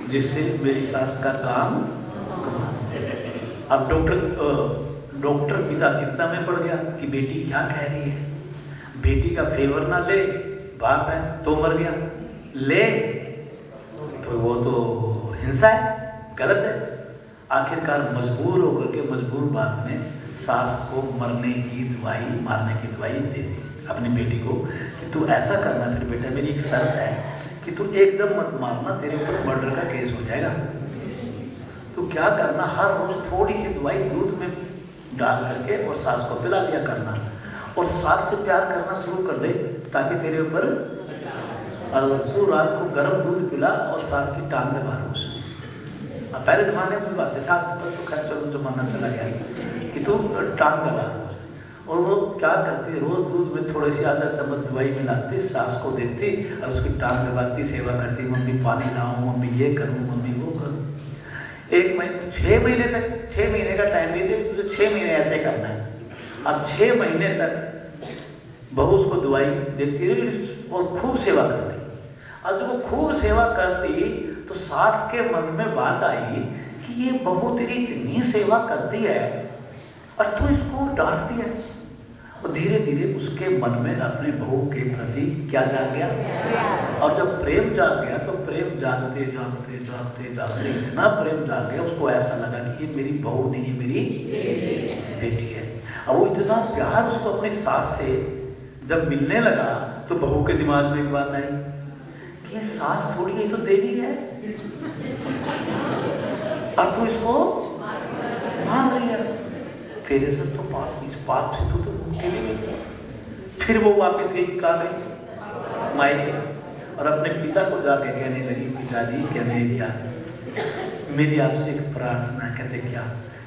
जिससे मेरी सास का काम। अब डॉक्टर पिता चिंता में पड़ गया कि बेटी क्या कह रही है, बेटी का फेवर ना ले, बाप है तो मर गया, ले तो वो तो हिंसा है, गलत है। आखिरकार मजबूर होकर के मजबूर बात में सास को मारने की दवाई दे दी अपनी बेटी को कि तू ऐसा करना, फिर बेटा मेरी एक शर्त है कि तू एकदम मत मारना, तेरे ऊपर मर्डर का केस हो जाएगा। तो क्या करना, हर रोज थोड़ी सी दवाई दूध में डाल करके और सास को पिला दिया करना, और सास से प्यार करना शुरू कर दे ताकि तेरे ऊपर तू रात को गर्म दूध पिला और सास की टांग में बाहर घुस। पहले जमाने में बातें था, तो खैर चलो जमाना चला गया कि तू टांग में बाहर घुस। और वो क्या करती, रोज दूध में थोड़ी सी आधा चम्मच दवाई मिलाती, सास को देती और उसकी टांग दबाती, सेवा करती, मम्मी पानी लाऊं, मम्मी ये करूं, मम्मी वो करूं। 6 महीने तक, 6 महीने का टाइम देते, तुझे 6 महीने ऐसे करना है। अब 6 महीने तक बहू उसको दवाई देती रही और खूब सेवा करती। अब जब वो खूब सेवा करती तो सास के मन में बात आई कि ये बहू तेरी इतनी सेवा करती है और तू इसको डांटती है। और धीरे धीरे उसके मन में अपने बहू के प्रति क्या जाग गया, और जब प्रेम जाग गया तो प्रेम जागते जागते जागते जागते इतना प्रेम जाग गया, उसको ऐसा लगा कि ये मेरी बहू नहीं, ये मेरी बेटी है। अब वो इतना प्यार उसको अपनी सास से जब मिलने लगा तो बहू के दिमाग में एक बात आई कि ये सास थोड़ी, ये तो देवी है, अब तू इसको मार रही है, तेरे से तो पाप, इस पाप से तो मुक्ति नहीं मिलती। फिर वो वापस गई, कहाँ गई, मायके, और अपने पिता को जाके कहने लगी, पिताजी कहने क्या, मेरी आपसे एक प्रार्थना। कहते क्या?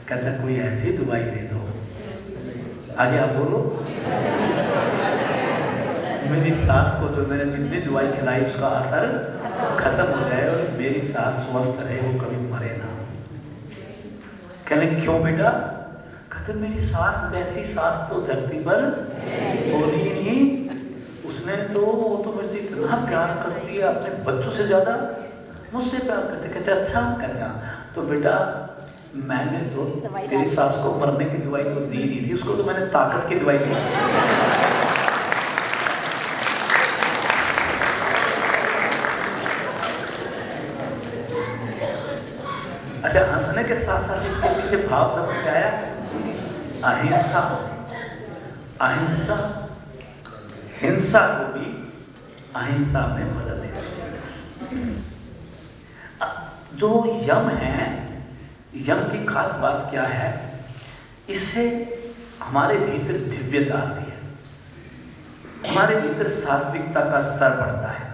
कहता कोई ऐसी दवाई दे दो, आगे आप बोलो, मेरी सास को जो मैंने जितनी दवाई खिलाई उसका असर खत्म हो जाए और मेरी सास स्वस्थ रहे, वो कभी मरे ना। कहने क्यों बेटा? कहते मेरी सास जैसी सास तो धरती पर होनी ही नहीं, उसने तो, वो तो मेरे से इतना प्यार करती है, अपने बच्चों से ज्यादा मुझसे प्यार करते। कहते अच्छा, कहते तो बेटा मैंने तो तेरी सास को मरने की दवाई तो दी नहीं थी, उसको तो मैंने ताकत की दवाई दी। अच्छा, हंसने के साथ साथ इसके पीछे भाव समझ में आया, अहिंसा। अहिंसा हिंसा को भी अहिंसा में बदल देती। जो यम है, यम की खास बात क्या है, इससे हमारे भीतर दिव्यता आती है, हमारे भीतर सात्विकता का स्तर बढ़ता है,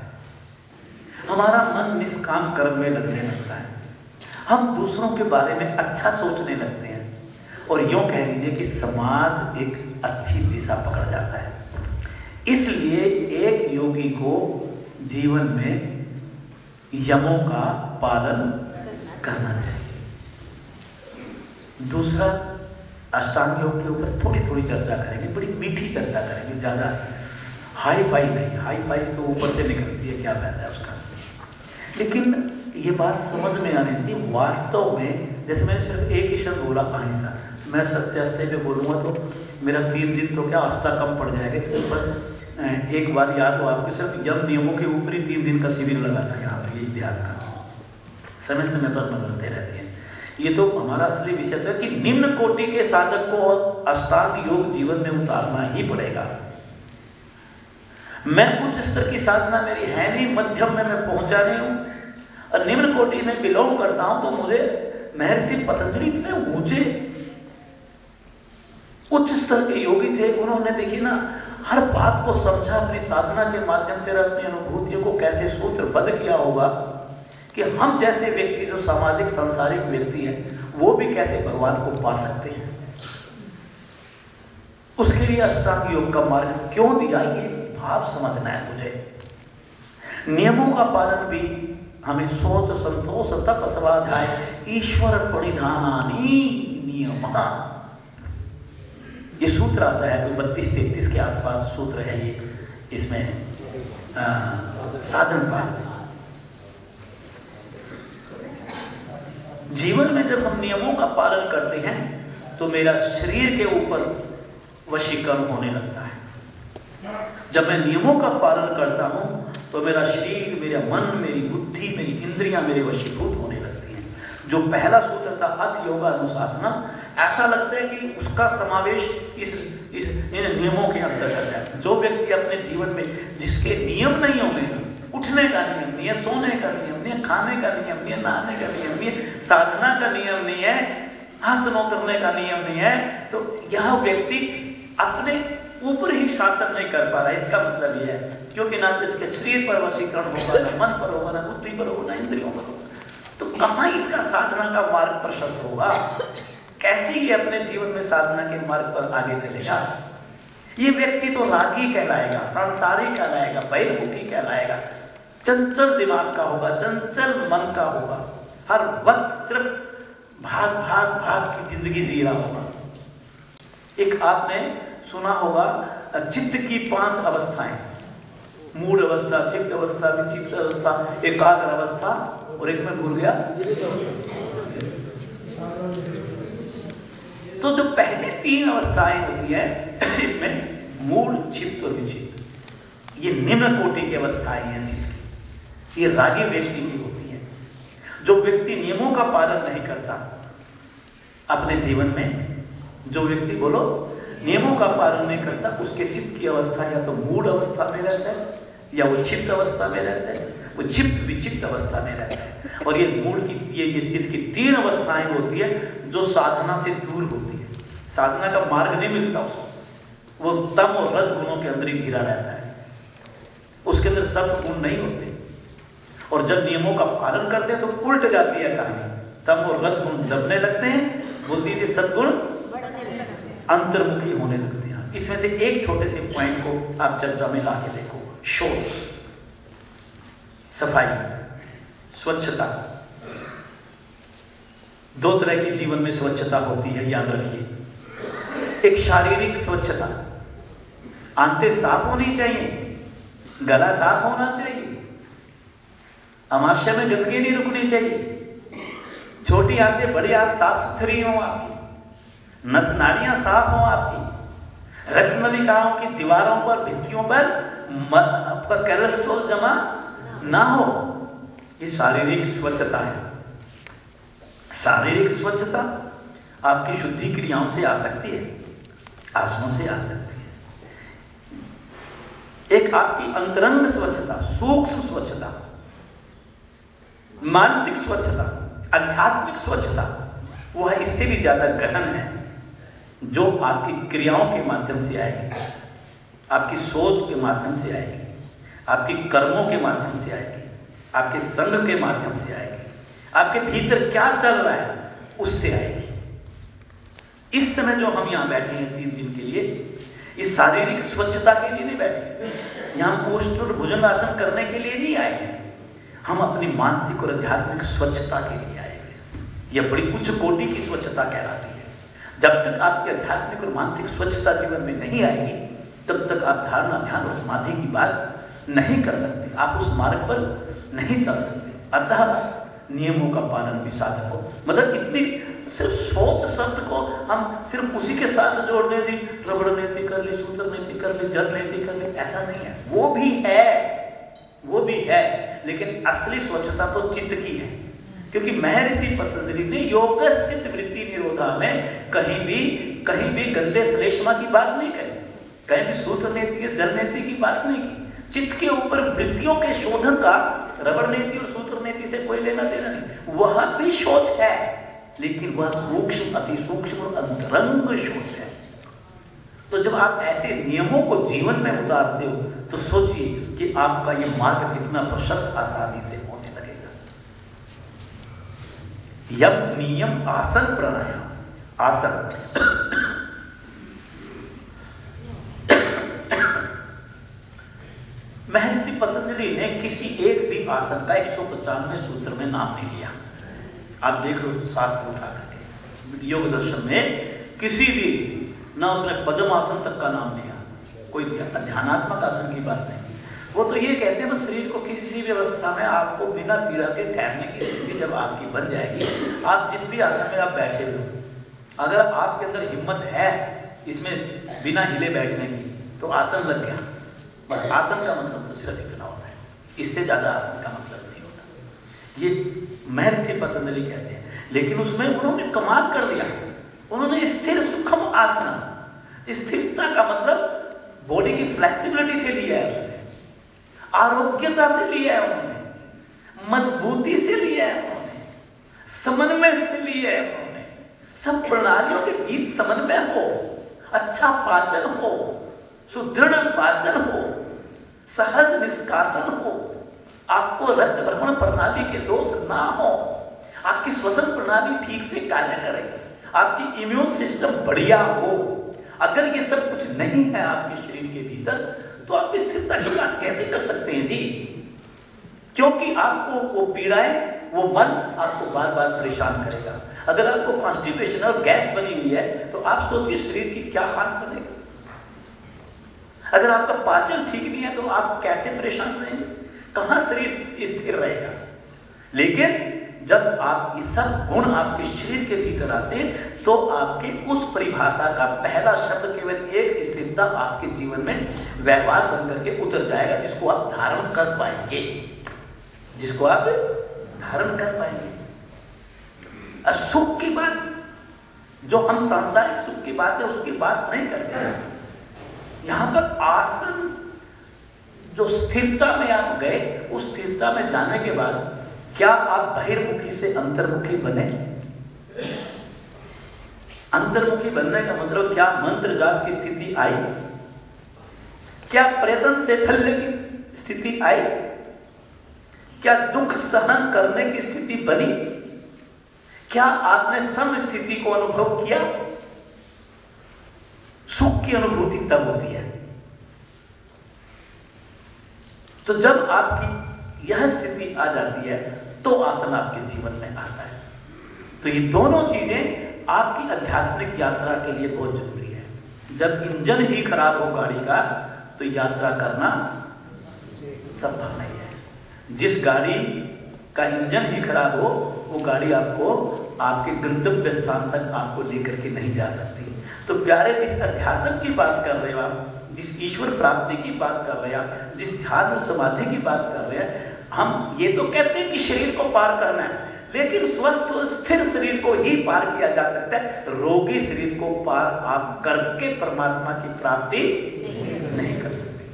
हमारा मन निष्काम कर्म में लगने लगता है, हम दूसरों के बारे में अच्छा सोचने लगते हैं, और यूं कह लीजिए कि समाज एक अच्छी दिशा पकड़ जाता है। इसलिए एक योगी को जीवन में यमों का पालन करना चाहिए। दूसरा, अष्टांग योग के ऊपर थोड़ी थोड़ी चर्चा करेंगे, बड़ी मीठी चर्चा करेंगे, ज़्यादा हाई फाई नहीं। हाई फाई तो ऊपर से निकलती है, क्या फायदा है उसका। लेकिन ये बात समझ में आनी थी वास्तव में। जैसे मैंने सिर्फ एक ही शब्द बोला अहिंसा, मैं सत्यास्ते पे बोलूँगा तो मेरा 3 दिन तो क्या हफ्ता कम पड़ जाएगा। इसके ऊपर एक बार याद हो आपके, सिर्फ यम नियमों के ऊपर ही 3 दिन का शिविर लगा था यहाँ पर, ये ध्यान का समय समय पर बदलते रहते हैं। ये तो हमारा असली विषय था कि निम्न कोटि के साधक को अष्टांग योग जीवन में उतारना ही पड़ेगा। मैं उच्च स्तर की साधना मेरी है नहीं, मध्यम में मैं पहुंचा नहीं हूं, और निम्न कोटि में बिलोंग करता हूं, तो मुझे महर्षि पतंजलि इतने ऊंचे उच्च स्तर के योगी थे, उन्होंने देखिए ना हर बात को समझा, अपनी साधना के माध्यम से अपनी अनुभूतियों को कैसे सूत्रबद्ध किया होगा कि हम जैसे व्यक्ति जो सामाजिक सांसारिक व्यक्ति हैं वो भी कैसे भगवान को पा सकते हैं। उसके लिए अष्टांग योग का मार्ग क्यों दिया, ये भाव समझना है मुझे। नियमों का पालन भी हमें सोच संतोष तप स्वाध्याय ईश्वर परिधानानि नियमः, ये सूत्र आता है, 32-33 के आसपास सूत्र है ये, इसमें साधन पालन। जीवन में जब हम नियमों का पालन करते हैं तो मेरा शरीर के ऊपर वशीकरण होने लगता है। जब मैं नियमों का पालन करता हूं तो मेरा शरीर, मेरा मन, मेरी बुद्धि, मेरी इंद्रियां मेरे वशीभूत होने लगती हैं। जो पहला सूत्र था अथ योगा अनुशासना, ऐसा लगता है कि उसका समावेश इन नियमों के अंतर्गत है। जो व्यक्ति अपने जीवन में जिसके नियम नहीं होंगे, उठने का नियम नहीं है, सोने का नियम नहीं है, खाने का नियम नहीं है, नहाने का नियम नहीं है, साधना का नियम नहीं है, आसनों करने का नियम नहीं है, तो यह व्यक्ति अपने ऊपर ही शासन नहीं कर पा रहा। इसका मतलब यह है क्योंकि ना तो इसके शरीर पर वशीकरण होगा, ना मन पर होगा, ना बुद्धि पर होगा, ना इंद्रियों पर होगा, तो कहाँ इसका साधना का मार्ग प्रशस्त होगा? कैसे ये अपने जीवन में साधना के मार्ग पर आगे चलेगा? ये व्यक्ति तो रागी कहलाएगा, सांसारिक कहलाएगा, बहिर्मुखी कहलाएगा, चंचल दिमाग का होगा, चंचल मन का होगा, हर वक्त सिर्फ भाग भाग भाग की जिंदगी जी रहा होगा। एक आपने सुना होगा चित्त की 5 अवस्थाएं, मूड अवस्था, चित्त अवस्था, विचित्त अवस्था, एकाग्र अवस्था, और एक में भूल गया। तो जो पहली 3 अवस्थाएं होती है इसमें मूड, चित्त और विचित्त, ये निम्न कोटि की अवस्थाएं हैं चित्त की, ये रागी व्यक्ति की होती है। जो व्यक्ति नियमों का पालन नहीं करता अपने जीवन में, जो व्यक्ति बोलो नियमों का पालन नहीं करता, उसके चित्त की अवस्था या तो मूड अवस्था में रहता है या वो चित्त अवस्था में रहता है, वो चित्त विचित्त अवस्था में रहता है। और ये मूड की ये चित्त की 3 अवस्थाएं होती है जो साधना से दूर होती है, साधना का मार्ग नहीं मिलता उसको, वो तम और रज गुणों के अंदर ही घिरा रहता है, उसके अंदर सब गुण नहीं होते। और जब नियमों का पालन करते हैं तो उल्ट जाती है कहानी, तम और रज गुण दबने लगते हैं, बुद्धि से सद्गुण अंतर्मुखी होने लगते हैं। इसमें से एक छोटे से पॉइंट को आप चर्चा में ला के देखो, शौच, सफाई, स्वच्छता। 2 तरह की जीवन में स्वच्छता होती है, याद रखिए। एक शारीरिक स्वच्छता, आंतें साफ होनी चाहिए, गला साफ होना चाहिए, अमाशय में गंदगी नहीं रुकनी चाहिए, छोटी आंतें बड़ी आंत साफ सुथरी हो आपकी, नस नाड़ियां साफ हो आपकी, रक्त नलिकाओं की दीवारों पर, भित्तियों पर आपका कोलेस्ट्रॉल जमा ना हो। ये शारीरिक स्वच्छता है। शारीरिक स्वच्छता आपकी शुद्धि क्रियाओं से आ सकती है, आसनों से आ सकती है। एक आपकी अंतरंग स्वच्छता, सूक्ष्म स्वच्छता, मानसिक स्वच्छता, आध्यात्मिक स्वच्छता, वो है इससे भी ज्यादा गहन है, जो आपकी क्रियाओं के माध्यम से आएगी, आपकी सोच के माध्यम से आएगी, आपके कर्मों के माध्यम से आएगी, आपके संग के माध्यम से आएगी, आपके भीतर क्या चल रहा है उससे आएगी। इस समय जो हम यहाँ बैठे हैं 3 दिन के लिए, इस शारीरिक स्वच्छता के लिए नहीं बैठे, यहाँ पोस्ट और भुजंगासन करने के लिए नहीं आए हैं, हम अपनी मानसिक और आध्यात्मिक स्वच्छता के लिए आए हैं। यह बड़ी उच्च कोटि की स्वच्छता कहलाती है। जब तक आपकी आध्यात्मिक और मानसिक स्वच्छता जीवन में नहीं आएगी, तब तक आप धारणा, ध्यान और समाधि की बात नहीं कर सकते, आप उस मार्ग पर नहीं चल सकते। अतः नियमों का पालन भी साधक हो। मतलब इतनी सिर्फ सोच शब्द को हम सिर्फ उसी के साथ जोड़ने दी, रबड़ नीति कर ली, सूत्र नीति कर ली, जल नीति कर ली, ऐसा नहीं है। वो भी है, वो भी है, लेकिन असली स्वच्छता तो चित्त की है। क्योंकि महर्षि पतंजलि ने योगस्थ चित्त वृत्ति निरोधा में कहीं भी गंदे श्लेष्मा की बात नहीं कही, कहीं भी सूत्र नीति, जल नीति की बात नहीं की। चित्त के ऊपर वृत्तियों के शोधन का रबड़ नीति और सूत्र नीति से कोई लेना देना नहीं। वह भी शोच है, लेकिन वह सूक्ष्म, अति सूक्ष्म और अंतरंग शोच है। तो जब आप ऐसे नियमों को जीवन में उतारते हो तो सोचिए कि आपका ये मार्ग कितना प्रशस्त आसानी से होने लगेगा। यम नियम आसन प्राणायाम, आसन महर्षि पतंजलि ने किसी एक भी आसन का 195 सूत्र में नाम नहीं लिया। आप देख लो शास्त्र उठा करके, योग दर्शन में किसी भी ना उसने पद्मासन तक का नाम लिया, कोई ध्यानात्मक आसन की बात नहीं। वो तो ये कहते हैं बस शरीर को किसी भी अवस्था में आपको बिना पीड़ा के ठहरने की स्थिति जब आपकी बन जाएगी, आप जिस भी आसन में आप बैठे हो, अगर आपके अंदर हिम्मत है इसमें बिना हिले बैठने की, तो आसन लग गया। बस आसन का मतलब तो सिर्फ इतना होता है, इससे ज्यादा आसन का मतलब नहीं होता। ये महर्षि पतंजलि कहते हैं, लेकिन उसमें उन्होंने कमाल कर दिया। उन्होंने स्थिर सुखम आसन, स्थिरता का मतलब बॉडी की फ्लेक्सिबिलिटी से लिया है, उसने आरोग्यता से लिया है, उन्होंने मजबूती से लिया है, उन्होंने समन्वय से लिया है, उन्होंने सब प्रणालियों के बीच समन्वय हो, अच्छा पाचन हो, सुदृढ़ पाचन हो, सहज निष्कासन हो, आपको रक्त भ्रमण प्रणाली के दोष ना हो, आपकी श्वसन प्रणाली ठीक से कार्य करे, आपकी इम्यून सिस्टम बढ़िया हो, अगर ये सब कुछ नहीं है आपके शरीर के भीतर, तो आप स्थिरता की बात कैसे कर सकते हैं जी? क्योंकि आपको वो पीड़ाएं, वो मन आपको बार बार परेशान करेगा। अगर आपको कॉन्स्टिपेशन और गैस बनी हुई है, तो आप सोचिए शरीर की क्या हाल बनेगा। अगर आपका पाचन ठीक नहीं है, तो आप कैसे परेशान रहेंगे, कहां शरीर स्थिर रहेगा। लेकिन जब आप ये सब गुण आपके शरीर के भीतर आते हैं, तो आपके उस परिभाषा का पहला शब्द केवल एक स्थिरता आपके जीवन में व्यवहार बन करके उतर जाएगा, जिसको आप धारण कर पाएंगे, जिसको आप धारण कर पाएंगे। सुख की बात, जो हम सांसारिक सुख की बात है उसकी बात नहीं करते हैं। यहां पर आसन, जो स्थिरता में आप गए, उस स्थिरता में जाने के बाद क्या आप बहिर्मुखी से अंतर्मुखी बने? अंतर्मुखी बनने का मतलब क्या मंत्र जाप की स्थिति आई? क्या प्रयत्न से थल्य की स्थिति आई? क्या दुख सहन करने की स्थिति बनी? क्या आपने सम स्थिति को अनुभव किया? सुख की अनुभूति तब होती है। तो जब आपकी यह स्थिति आ जाती है, तो आसन आपके जीवन में आता है। तो ये दोनों चीजें आपकी आध्यात्मिक यात्रा के लिए बहुत जरूरी है। जब इंजन ही खराब हो गाड़ी का, तो यात्रा करना संभव नहीं है। जिस गाड़ी का इंजन ही खराब हो, वो गाड़ी आपको आपके गंतव्य स्थान तक आपको लेकर के नहीं जा सकती। तो प्यारे, जिस अध्यात्म की बात कर रहे हो आप, जिस ईश्वर प्राप्ति की बात कर रहे हैं आप, जिस ध्यान और समाधि की बात कर रहे हैं, हम ये तो कहते हैं कि शरीर को पार करना है, लेकिन स्वस्थ और स्थिर शरीर को ही पार किया जा सकता है। रोगी शरीर को पार आप करके परमात्मा की प्राप्ति नहीं कर सकते।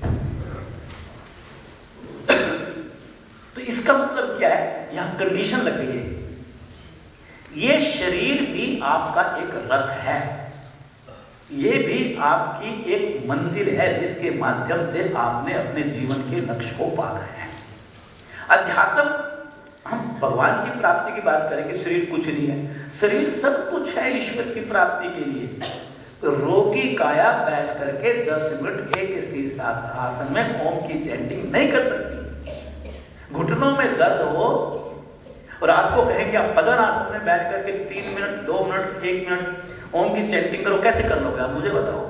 तो इसका मतलब क्या है? यहां कंडीशन लग गई है। ये शरीर भी आपका एक रथ है, ये भी आपकी एक मंजिल है, जिसके माध्यम से आपने अपने जीवन के लक्ष्य को पाना है। अध्यात्म, हम भगवान की प्राप्ति की बात करेंगे, शरीर कुछ नहीं है, शरीर सब कुछ है ईश्वर की प्राप्ति के लिए। तो रोगी काया बैठ करके 10 मिनट एक स्थिर आसन में ओम की चैंटिंग नहीं कर सकती। घुटनों में दर्द हो और आपको कहें कि आप पद्म आसन में बैठ करके 3 मिनट, 2 मिनट, 1 मिनट ओम की चैंटिंग करो, कैसे कर लोगे आप? मुझे बताओ।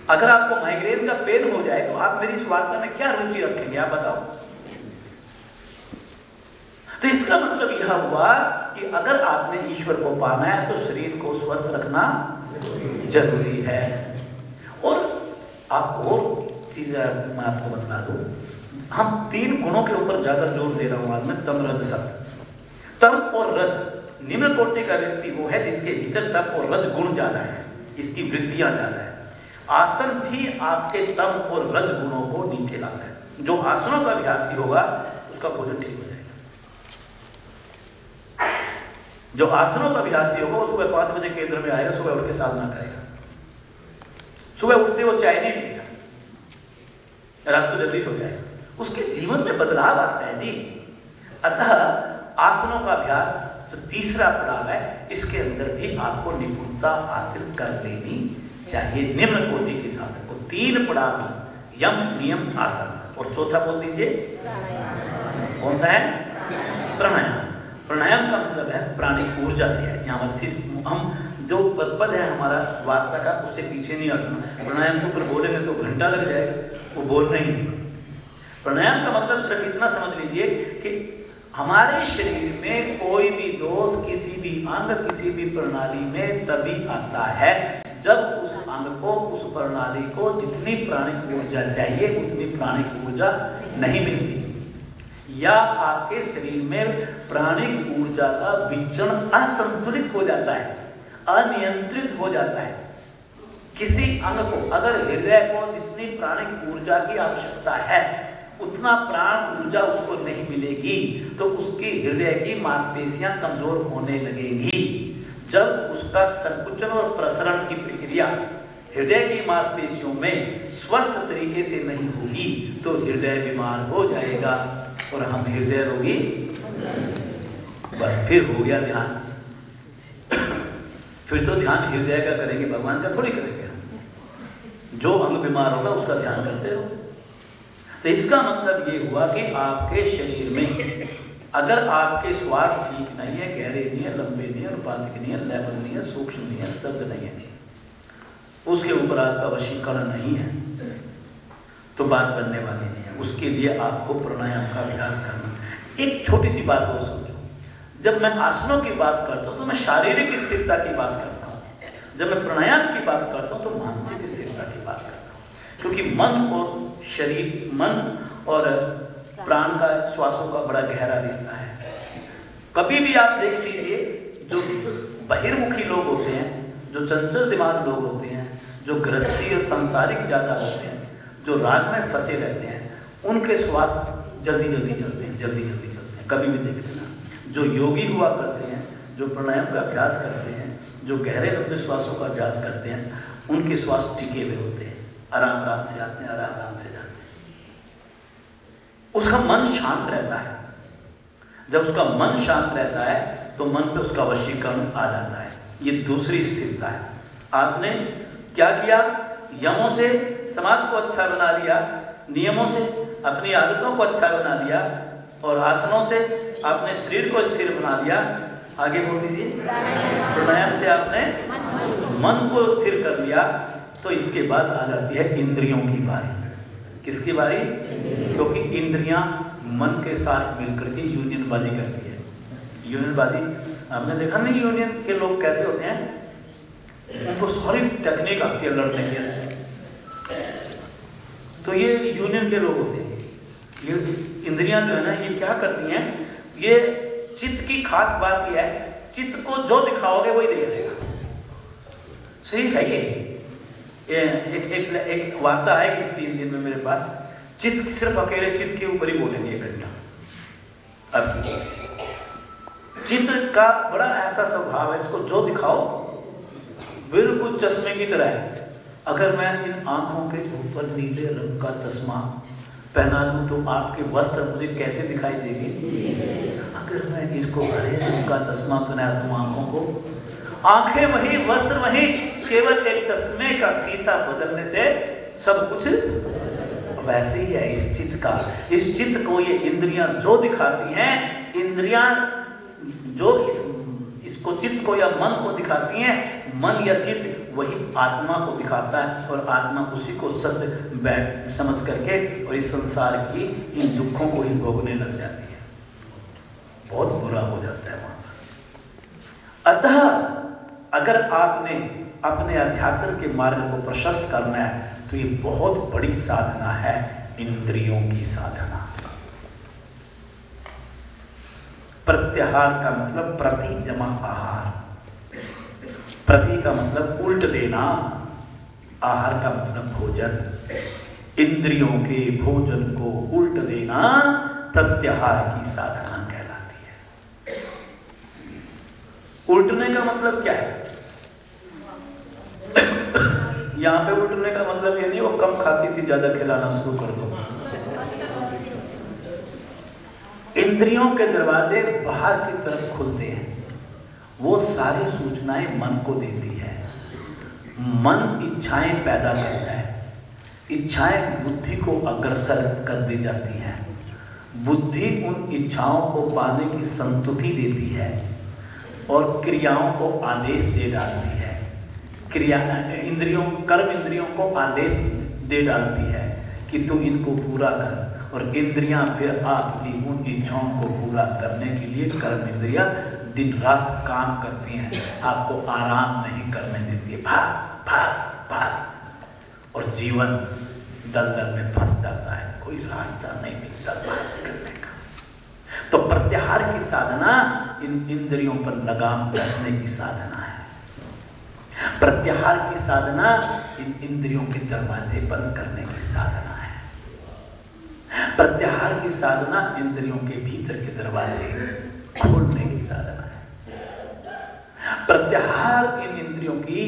अगर आपको माइग्रेन का पेन हो जाए, तो आप मेरी इस वार्ता में क्या रुचि रखेंगे, आप बताओ। तो इसका मतलब यह हुआ कि अगर आपने ईश्वर को पाना है, तो शरीर को स्वस्थ रखना जरूरी है। और आप और चीज मैं आपको बता दूं, हम 3 गुणों के ऊपर ज्यादा जोर दे रहा हूं आज मैं, तम, रज, सत। तम और रज, निम्न कोटि का व्यक्ति वो है जिसके भीतर तम और रज गुण ज्यादा है, इसकी वृत्तियां ज्यादा है। आसन भी आपके तम और रज गुणों को नीचे लाता है। जो आसनों का अभ्यासी होगा, उसका भोजन ठीक हो जाएगा। जो आसनों का अभ्यासी होगा, वो सुबह 5 बजे केंद्र में आएगा, सुबह उठ के साधना करेगा। सुबह उठते वो चाय नहीं पीएगा, रात को जल्दी सो जाएगा, उसके जीवन में बदलाव आता है जी। अतः आसनों का अभ्यास जो तीसरा पड़ाव है, इसके अंदर भी आपको निपुणता हासिल कर लेनी चाहिए। निम्न कोटि के साधक को 3 पड़ाव, यम, नियम, आसन। और चौथा बोल दीजिए, कौन सा है? प्राणायाम। प्राणायाम का मतलब है प्राणिक ऊर्जा से है। यहाँ सिर्फ हम जो पद है हमारा वार्ता का, उससे पीछे नहीं हटना। प्राणायाम के ऊपर बोलेंगे तो घंटा लग जाएगा, वो बोलना ही नहीं। प्राणायाम का मतलब सिर्फ इतना समझ लीजिए कि हमारे शरीर में कोई भी दोष किसी भी अंग, किसी भी प्रणाली में तभी आता है जब उस अंग को, उस प्रणाली को जितनी प्राणिक ऊर्जा चाहिए उतनी प्राणिक ऊर्जा नहीं मिलती, या आपके शरीर में प्राणिक ऊर्जा का विचरण असंतुलित हो जाता है, अनियंत्रित हो जाता है। किसी अंग को, अगर हृदय को जितनी प्राणिक ऊर्जा की आवश्यकता है उतना प्राण ऊर्जा उसको नहीं मिलेगी, तो उसकी हृदय की मांसपेशियां कमजोर होने लगेंगी। जब उसका संकुचन और प्रसरण की प्रक्रिया हृदय की मांसपेशियों में स्वस्थ तरीके से नहीं होगी, तो हृदय बीमार हो जाएगा और हम हृदय रोगी। बस फिर हो गया ध्यान। फिर तो ध्यान हृदय का करेंगे, भगवान का थोड़ी करेंगे हम। जो अंग बीमार होगा उसका ध्यान करते रहो। तो इसका मतलब ये हुआ कि आपके शरीर में अगर आपके श्वास ठीक नहीं है, गहरे नहीं है, लंबे नहीं है, अनुपातिक नहीं है, लेवल नहीं है, सूक्ष्म नहीं है, शब्द नहीं है, उसके ऊपर आपका वशीकरण नहीं है, तो बात बनने वाली नहीं है। उसके लिए आपको प्राणायाम का अभ्यास करना। एक छोटी सी बात और सोचो, जब मैं आसनों की बात करता हूँ तो मैं शारीरिक स्थिरता की बात करता हूँ, जब मैं प्राणायाम की बात करता हूँ तो मानसिक स्थिरता की बात करता हूँ। क्योंकि मन और शरीर, मन और प्राण का, श्वासों का बड़ा गहरा रिश्ता है। कभी भी आप देख लीजिए, जो बहिर्मुखी लोग होते हैं, जो चंचल दिमाग लोग होते हैं, जो गृहस्थी और सांसारिक ज्यादा होते हैं, जो राग में फंसे रहते हैं, उनके श्वास जल्दी जल्दी चलते हैं, जल्दी जल्दी चलते हैं। कभी भी देख लेना, जो योगी हुआ करते हैं, जो प्राणायाम का अभ्यास करते हैं, जो गहरे लंबे श्वासों का अभ्यास करते हैं, उनके श्वास टिके हुए होते हैं, आराम आराम से आते हैं, आराम आराम से जाते हैं। उसका मन शांत रहता है। जब उसका मन शांत रहता है तो मन पे उसका वशीकरण आ जाता है। ये दूसरी स्थिरता है। आपने क्या किया? यमों से समाज को अच्छा बना लिया, नियमों से अपनी आदतों को अच्छा बना लिया, और आसनों से आपने शरीर को स्थिर बना लिया। आगे बोल दीजिए। प्राणायाम से आपने मन को स्थिर कर लिया। तो इसके बाद आ जाती है इंद्रियों की बारी। किसकी बारी? क्योंकि इंद्रियां मन के साथ मिलकर के यूनियन बाजी करती है। यूनियन बाजी आपने देखा नहीं, यूनियन के लोग कैसे होते हैं, उनको सारी टेक्निक आती है लड़ने की। तो ये यूनियन के लोग होते हैं। ये इंद्रियां जो है ना, ये क्या करती हैं, ये चित्त की खास बात यह है, चित्त को जो दिखाओगे वही देख लेगा। सही है ये। एक वार्ता है इस 3 दिन में मेरे पास। चित्त सिर्फ अकेले चित्त के ऊपर ही बोलेंगे 1 घंटा। अब चित्त का बड़ा ऐसा स्वभाव है, इसको जो दिखाओ बिल्कुल चश्मे की तरह है। अगर मैं इन आंखों के ऊपर नीले रंग का चश्मा पहना दूं तो आपके वस्त्र मुझे कैसे दिखाई देंगे? अगर मैं इसको हरे रंग का चश्मा पहना दूं आंखों को, आंखें वही, वस्त्र वही, केवल एक चश्मे का शीशा बदलने से सब कुछ वैसे ही है। इस चित्त का, इस चित्त को ये इंद्रियां जो दिखाती हैं, इंद्रियां जो इसको चित्त को या मन को दिखाती हैं, मन या चित्त वही आत्मा को दिखाता है, और आत्मा उसी को सच समझ करके और इस संसार की इन दुखों को ही भोगने लग जाती है। बहुत बुरा हो जाता है वहां पर। अतः अगर आपने अपने अध्यात्म के मार्ग को प्रशस्त करना है तो ये बहुत बड़ी साधना है, इंद्रियों की साधना। प्रत्याहार का मतलब प्रति जमा आहार, प्रति का मतलब उल्ट देना, आहार का मतलब भोजन। इंद्रियों के भोजन को उल्ट देना प्रत्याहार की साधना कहलाती है। उल्टने का मतलब क्या है? यहाँ पे उल्टने का मतलब ये नहीं वो कम खाती थी ज्यादा खिलाना शुरू कर दो। इंद्रियों के दरवाजे बाहर की तरफ खुलते हैं, वो सारी सूचनाएं मन को देती है। मन इच्छाएं पैदा करता है, इच्छाएं बुद्धि को अग्रसर कर दी जाती हैं, बुद्धि उन इच्छाओं को पाने की संतुष्टि देती है और क्रियाओं को आदेश दे डालती है। क्रिया इंद्रियों, कर्म इंद्रियों को आदेश दे डालती है कि तुम इनको पूरा कर, और इंद्रियां फिर आपकी उन इच्छाओं को पूरा करने के लिए, कर्म इंद्रियां दिन रात काम करती हैं, आपको आराम नहीं करने देती है। भाग भाग भाग, और जीवन दलदल में फंस जाता है, कोई रास्ता नहीं मिलता बाहर निकलने का। तो प्रत्याहार की साधना इन इंद्रियों पर लगाम कसने की साधना है। प्रत्याहार की साधना इन इंद्रियों के दरवाजे बंद करने की साधना है। प्रत्याहार की साधना इंद्रियों के भीतर के दरवाजे खोलने की साधना है। प्रत्याहार इन इंद्रियों की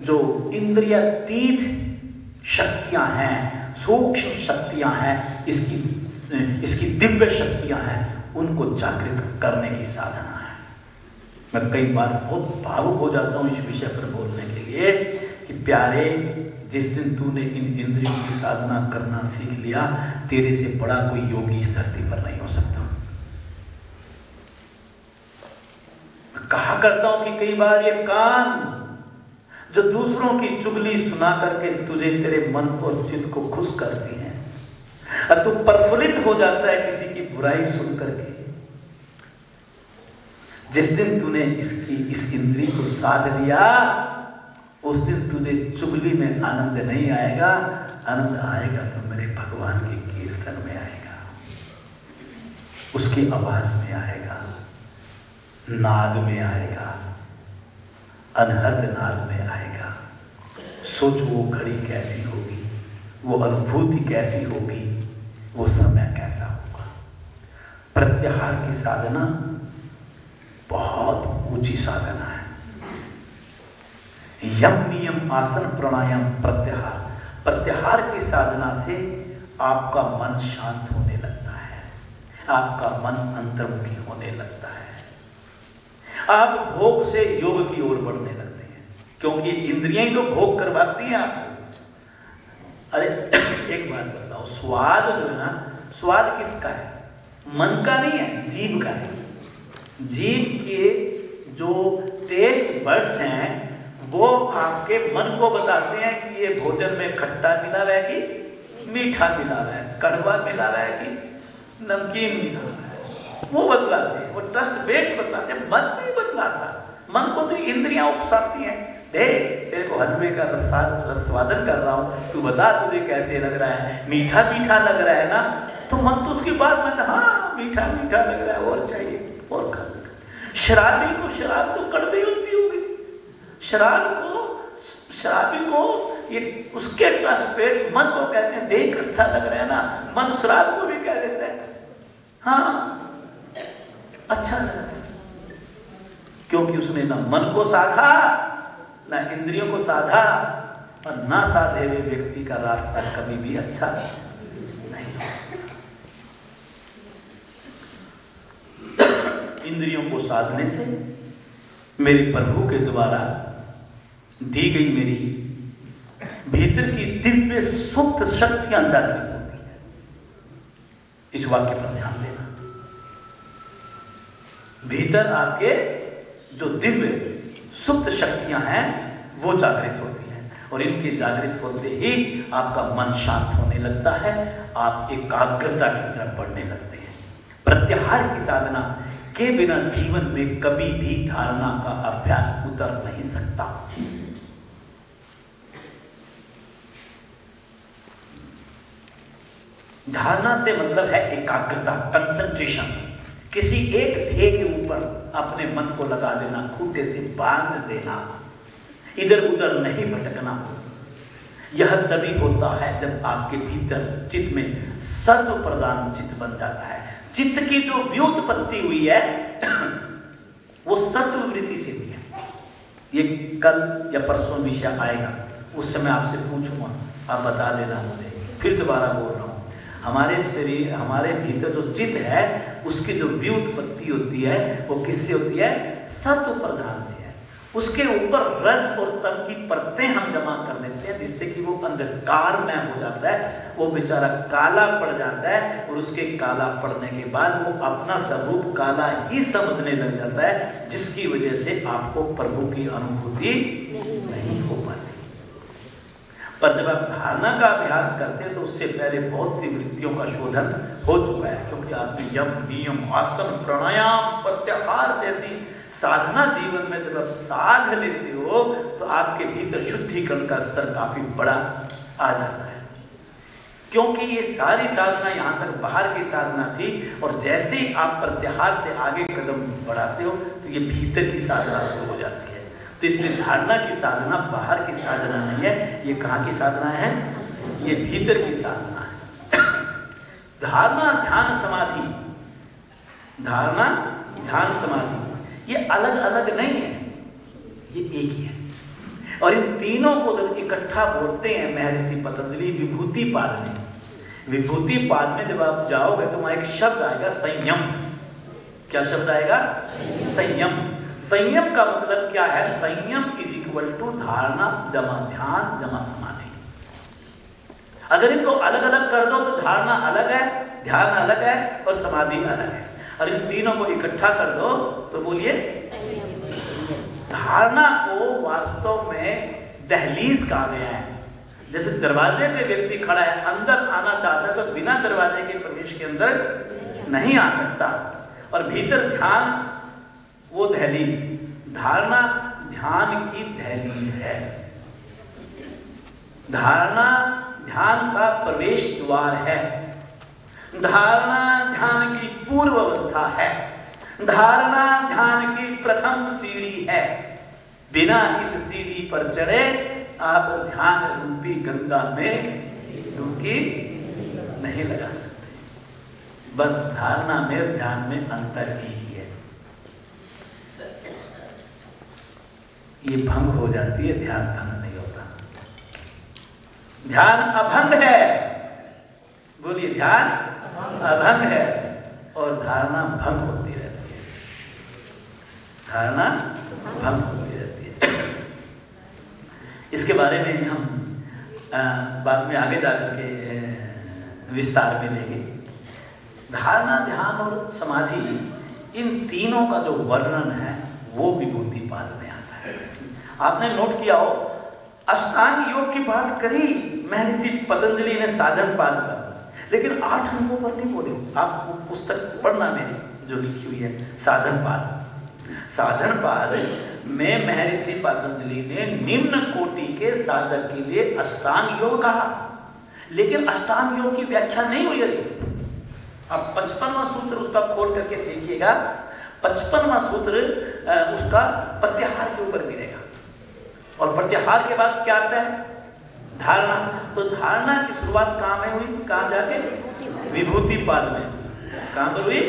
जो इंद्रियातीत शक्तियां हैं, सूक्ष्म शक्तियां हैं, इसकी दिव्य शक्तियां हैं, उनको जागृत करने की साधना है। मैं कई बार बहुत भावुक हो जाता हूँ इस विषय पर बोलने के लिए कि प्यारे, जिस दिन तूने इन इंद्रियों की साधना करना सीख लिया, तेरे से बड़ा कोई योगी इस धरती पर नहीं हो सकता। मैं कहा करता हूं कि कई बार ये कान जो दूसरों की चुगली सुना करके तुझे, तेरे मन और चित्त को खुश करती हैं, और तू प्रफुल्लित हो जाता है किसी की बुराई सुन करके, जिस दिन तूने इस इंद्री को साध लिया, उस दिन तुझे चुगली में आनंद नहीं आएगा। आनंद आएगा तो मेरे भगवान के कीर्तन में आएगा, उसकी आवाज में आएगा, नाद में आएगा, अनहद नाद में आएगा। सोच वो घड़ी कैसी होगी, वो अनुभूति कैसी होगी, वो समय कैसा होगा। प्रत्याहार की साधना बहुत ऊंची साधना है। यम नियम आसन प्राणायाम प्रत्याहार, प्रत्याहार की साधना से आपका मन शांत होने लगता है, आपका मन अंतर्मुखी होने लगता है, आप भोग से योग की ओर बढ़ने लगते हैं, क्योंकि इंद्रियां ही तो भोग करवाती हैं आपको। अरे एक बात बताओ, स्वाद जो है ना, स्वाद किसका है? मन का नहीं है, जीभ का है। जीभ के जो टेस्ट बड्स हैं वो आपके मन को बताते हैं कि ये भोजन में खट्टा मिला हुआ है कि मीठा मिला हुआ है, कड़वा मिला हुआ है कि नमकीन मिला हुआ है, वो बतलाते हैं, वो टेस्ट बेड्स बतलाते हैं, मन नहीं बतलाता। मन को तो इंद्रियां उकसाती हैं। तेरे को हलवे का रसवादन कर रहा हूं, तू बता तुझे कैसे लग रहा है, मीठा मीठा लग रहा है ना, तो मन तो उसकी बात में हाँ मीठा मीठा लग रहा है, और चाहिए और खा। शराबी को शराब तो कड़वी होती होगी, शराबी को ये उसके पेट मन को कहते हैं देख अच्छा लग रहा है ना, मन शराब को भी कह देता है हाँ अच्छा लग रहा है, क्योंकि उसने ना मन को साधा, ना इंद्रियों को साधा, और ना साधे हुए व्यक्ति का रास्ता कभी भी अच्छा नहीं हो सकता। इंद्रियों को साधने से मेरे प्रभु के द्वारा दी गई मेरी भीतर की दिव्य सुप्त शक्तियां जागृत होती हैं। इस वाक्य पर ध्यान देना, भीतर आपके जो दिव्य सुप्त शक्तियां हैं वो जागृत होती हैं, और इनके जागृत होते ही आपका मन शांत होने लगता है, आप एकाग्रता की तरफ बढ़ने लगते हैं। प्रत्याहार की साधना के बिना जीवन में कभी भी धारणा का अभ्यास उतर नहीं सकता। धारणा से मतलब है एकाग्रता, कंसंट्रेशन, किसी एक ध्येय के ऊपर अपने मन को लगा देना, खूंटे से बांध देना, इधर उधर नहीं भटकना। यह तभी होता है जब आपके भीतर चित्त में सर्व प्रधान चित्त बन जाता है। चित्त की जो व्युत्पत्ति हुई है वो सत्व वृत्ति से हुई है। ये कल या परसों विषय आएगा, उस समय आपसे पूछूंगा, आप बता देना मुझे, फिर दोबारा बोल रहा हूं। हमारे शरीर, हमारे भीतर जो चित्त है उसकी जो व्युत्पत्ति होती है वो किससे होती है? सत्व प्रधान से है। उसके ऊपर रज और तम की परतें हम जमा कर देते हैं, जिससे कि वो अंधकार में हो जाता है, वो बेचारा काला पड़ जाता है, और उसके काला पड़ने के बाद वो अपना स्वरूप काला ही समझने लग जाता है, जिसकी वजह से आपको प्रभु की अनुभूति नहीं हो पाती। पर जब आप धारणा का अभ्यास करते हैं तो उससे पहले बहुत सी वृत्तियों का शोधन हो चुका है, क्योंकि आपने यम नियम आसन प्राणायाम प्रत्याहार जैसी साधना जीवन में जब आप साध लेते हो तो आपके भीतर शुद्धिकरण का स्तर काफी बड़ा आ जाता है। क्योंकि ये सारी साधना यहाँ तक बाहर की साधना थी, और जैसे ही आप प्रत्याहार से आगे कदम बढ़ाते हो तो ये भीतर की साधना शुरू हो जाती है। तो इसलिए धारणा की साधना बाहर की साधना नहीं है, ये कहाँ की साधना है? ये भीतर की साधना है। धारणा ध्यान समाधि, धारणा ध्यान समाधि ये अलग अलग नहीं है, ये एक ही है। और इन तीनों को जब इकट्ठा बोलते हैं महर्षि पतंजलि विभूति पाद में, विभूति पाद में जब आप जाओगे तो वहां एक शब्द आएगा संयम। क्या शब्द आएगा? संयम। संयम का मतलब क्या है? संयम इज इक्वल टू धारणा जमा ध्यान जमा समाधि। अगर इनको अलग अलग कर दो तो धारणा अलग है, ध्यान अलग है और समाधि अलग है। और इन तीनों को इकट्ठा कर दो तो बोलिए धारणा को वास्तव में दहलीज कहा गया है। जैसे दरवाजे पे व्यक्ति खड़ा है, अंदर आना चाहता है तो बिना दरवाजे के प्रवेश के अंदर नहीं आ सकता। और भीतर ध्यान वो दहलीज, धारणा ध्यान की दहलीज है। धारणा ध्यान का प्रवेश द्वार है। धारणा ध्यान की पूर्व अवस्था है। धारणा ध्यान की प्रथम सीढ़ी है। बिना इस सीढ़ी पर चढ़े आप ध्यान रूपी गंगा में डुबकी नहीं लगा सकते। बस धारणा में ध्यान में अंतर ही है। ये भंग हो जाती है, ध्यान भंग नहीं होता। ध्यान अभंग है, बोलिए ध्यान अभंग है। और धारणा भंग होती रहती है, धारणा भंग होती रहती है। इसके बारे में हम बाद में आगे जाकर के विस्तार में लेंगे। धारणा ध्यान और समाधि, इन तीनों का जो वर्णन है वो विभूतिपाद में आता है। आपने नोट किया हो, अष्टांग योग की बात करी महर्षि पतंजलि ने साधन पाद पर, लेकिन 8 अंगों पर नहीं बोले। आप वो पुस्तक पढ़ना मेरी जो लिखी हुई है साधन पाद। साधन पाद में महर्षि पतंजलि ने निम्न कोटि के साधक के लिए अष्टांग योग कहा, लेकिन अष्टांग योग की व्याख्या नहीं हुई है। आप 55वां सूत्र उसका खोल करके देखिएगा, 55वां सूत्र उसका प्रत्याहार के ऊपर गिरेगा। और प्रत्याहार के बाद क्या आता है? धारणा। तो धारणा की शुरुआत कहाँ में हुई? कहाँ जाके? विभूतिपाद में। कहाँ पर हुई?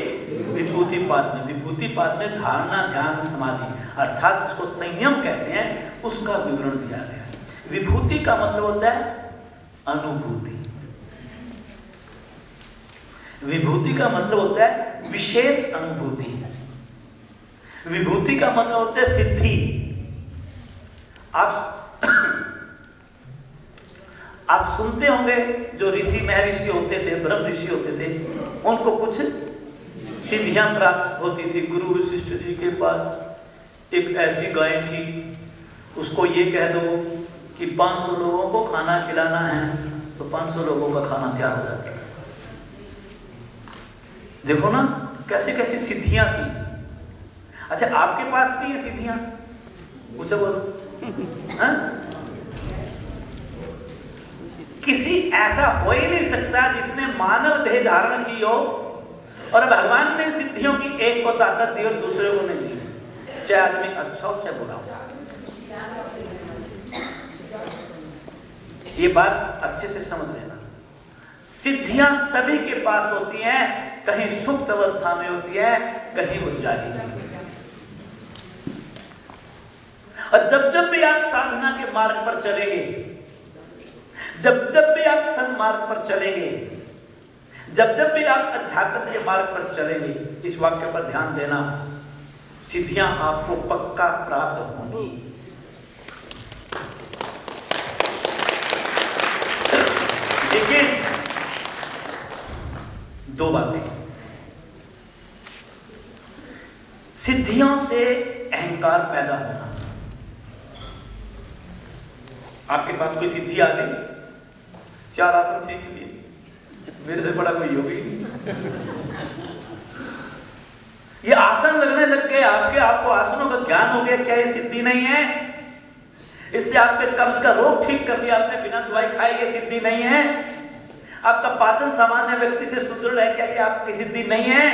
विभूतिपाद में। विभूतिपाद में धारणा ध्यान समाधि अर्थात उसको संयम कहते हैं, उसका विवरण दिया गया है। विभूति का मतलब होता है अनुभूति। विभूति का मतलब होता है विशेष अनुभूति। विभूति का मतलब होता है सिद्धि। आप सुनते होंगे जो ऋषि महर्षि होते थे, ब्रह्म ऋषि होते थे, उनको कुछ सिद्धियां प्राप्त होती थी। गुरु वशिष्ठ जी के पास एक ऐसी गाय थी, उसको ये कह दो कि 500 लोगों को खाना खिलाना है, तो 500 लोगों का खाना तैयार हो जाता है। देखो ना कैसी कैसी सिद्धियां थी। अच्छा, आपके पास भी ये सिद्धियां? पूछो बोलो। किसी ऐसा हो ही नहीं सकता जिसने मानव देह धारण की हो और भगवान ने सिद्धियों की एक को ताकत दी और दूसरे को नहीं दी, चाहे आदमी अच्छा हो चाहे बुरा हो। ये बात अच्छे से समझ लेना। सिद्धियां सभी के पास होती हैं, कहीं सुप्त अवस्था में होती है, कहीं वो जागी नहीं। और जब जब भी आप साधना के मार्ग पर चलेंगे, जब जब भी आप सन्मार्ग पर चलेंगे, जब जब भी आप अध्यात्म के मार्ग पर चलेंगे, इस वाक्य पर ध्यान देना, सिद्धियां आपको पक्का प्राप्त होंगी। लेकिन 2 बातें। सिद्धियों से अहंकार पैदा होना। आपके पास कोई सिद्धि आ गई, 4 आसन सीख लिए, मेरे से बड़ा कोई योगी नहीं। ये आसन लगने लग गए आपके, आपको आसनों का ज्ञान हो गया, क्या ये सिद्धि नहीं है? इससे आपके कब्ज का रोग ठीक कर दिया आपने बिना दवाई खाए, ये सिद्धि नहीं है? आपका पाचन सामान्य व्यक्ति से सुदृढ़ है, क्या ये आपकी सिद्धि नहीं है?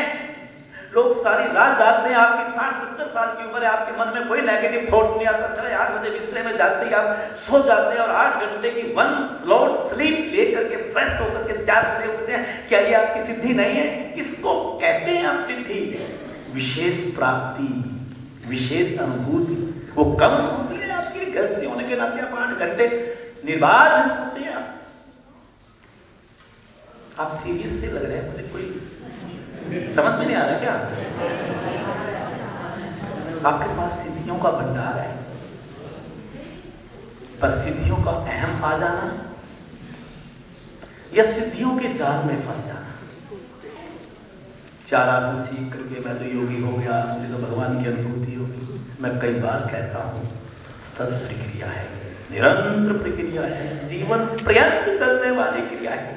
लोग सारी रात जागते हैं, आपकी 60-70 साल की उम्र है, आपके मन में कोई नेगेटिव थॉट नहीं आता, 8:30 बजे बिस्तर में जाते ही आप सो जाते हैं और 8 घंटे की 1 स्लॉट स्लीप लेकर के फ्रेश होकर के 4 बजे उठते हैं, क्या ये आपकी सिद्धि नहीं है? किसको कहते हैं आप सिद्धि? विशेष प्राप्ति, विशेष अनुभूति। वो कम होती है आपकी गृहस्थी होने के नाते, आप 8 घंटे निर्बाध सोते हैं। आप सीरियस से लग रहे हैं, मुझे कोई समझ में नहीं आ रहा क्या? आपके पास सिद्धियों का भंडार है, पर सिद्धियों का अहम आ जाना या सिद्धियों के जाल में फंस जाना। 4 आसन सीख करके मैं तो योगी हो गया, मुझे तो भगवान की अनुभूति हो गई। मैं कई बार कहता हूं सतत प्रक्रिया है, निरंतर प्रक्रिया है, जीवन पर्यंत चलने वाली क्रिया है।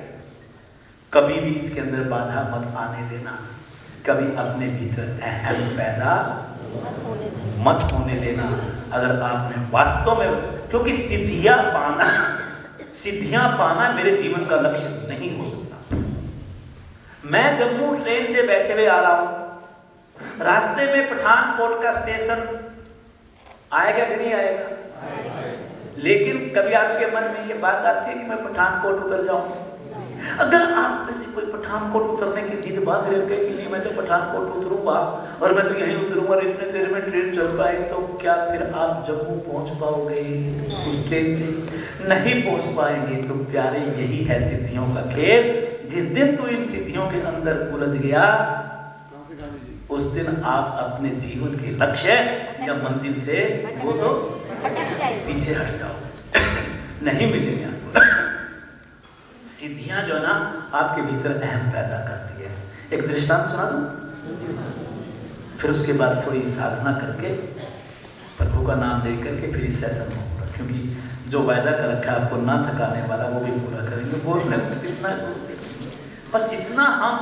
कभी भी इसके अंदर बाधा मत आने देना, कभी अपने भीतर अहम पैदा मत होने देना। अगर आपने वास्तव में, क्योंकि सिद्धियां पाना मेरे जीवन का लक्ष्य नहीं हो सकता। मैं जम्मू ट्रेन से बैठे हुए आ रहा हूं, रास्ते में पठानकोट का स्टेशन आएगा कि नहीं आएगा? लेकिन कभी आपके मन में ये बात आती है कि मैं पठानकोट उतर जाऊं? अगर आप में से कोई पठानकोट उतरने की जिद बांध रहे कि नहीं मैं तो पठानकोट उतरूंगा और मैं तो यहीं उतरूंगा और इतने देर में ट्रेन चल पाए, तो क्या फिर आप जम्मू पहुंच पाओगे? उस ट्रेन से नहीं पहुंच पाएंगे। तो प्यारे, यही है सिद्धियों का खेल। जिस दिन तू इन सिद्धियों के अंदर उलझ गया, उस दिन आप अपने जीवन के लक्ष्य या मंजिल से वो तो पीछे हट जाओ, नहीं मिलेंगे आपको। सिद्धियां जो है ना आपके भीतर अहम पैदा करती है। एक दृष्टांत सुना दूं, फिर उसके बाद थोड़ी साधना करके प्रभु का नाम ले करके फिर इस सेशन में होगा, क्योंकि जो वायदा कर रखा है आपको ना थकाने वाला वो भी पूरा करेंगे। बोलने में कितना, पर जितना हम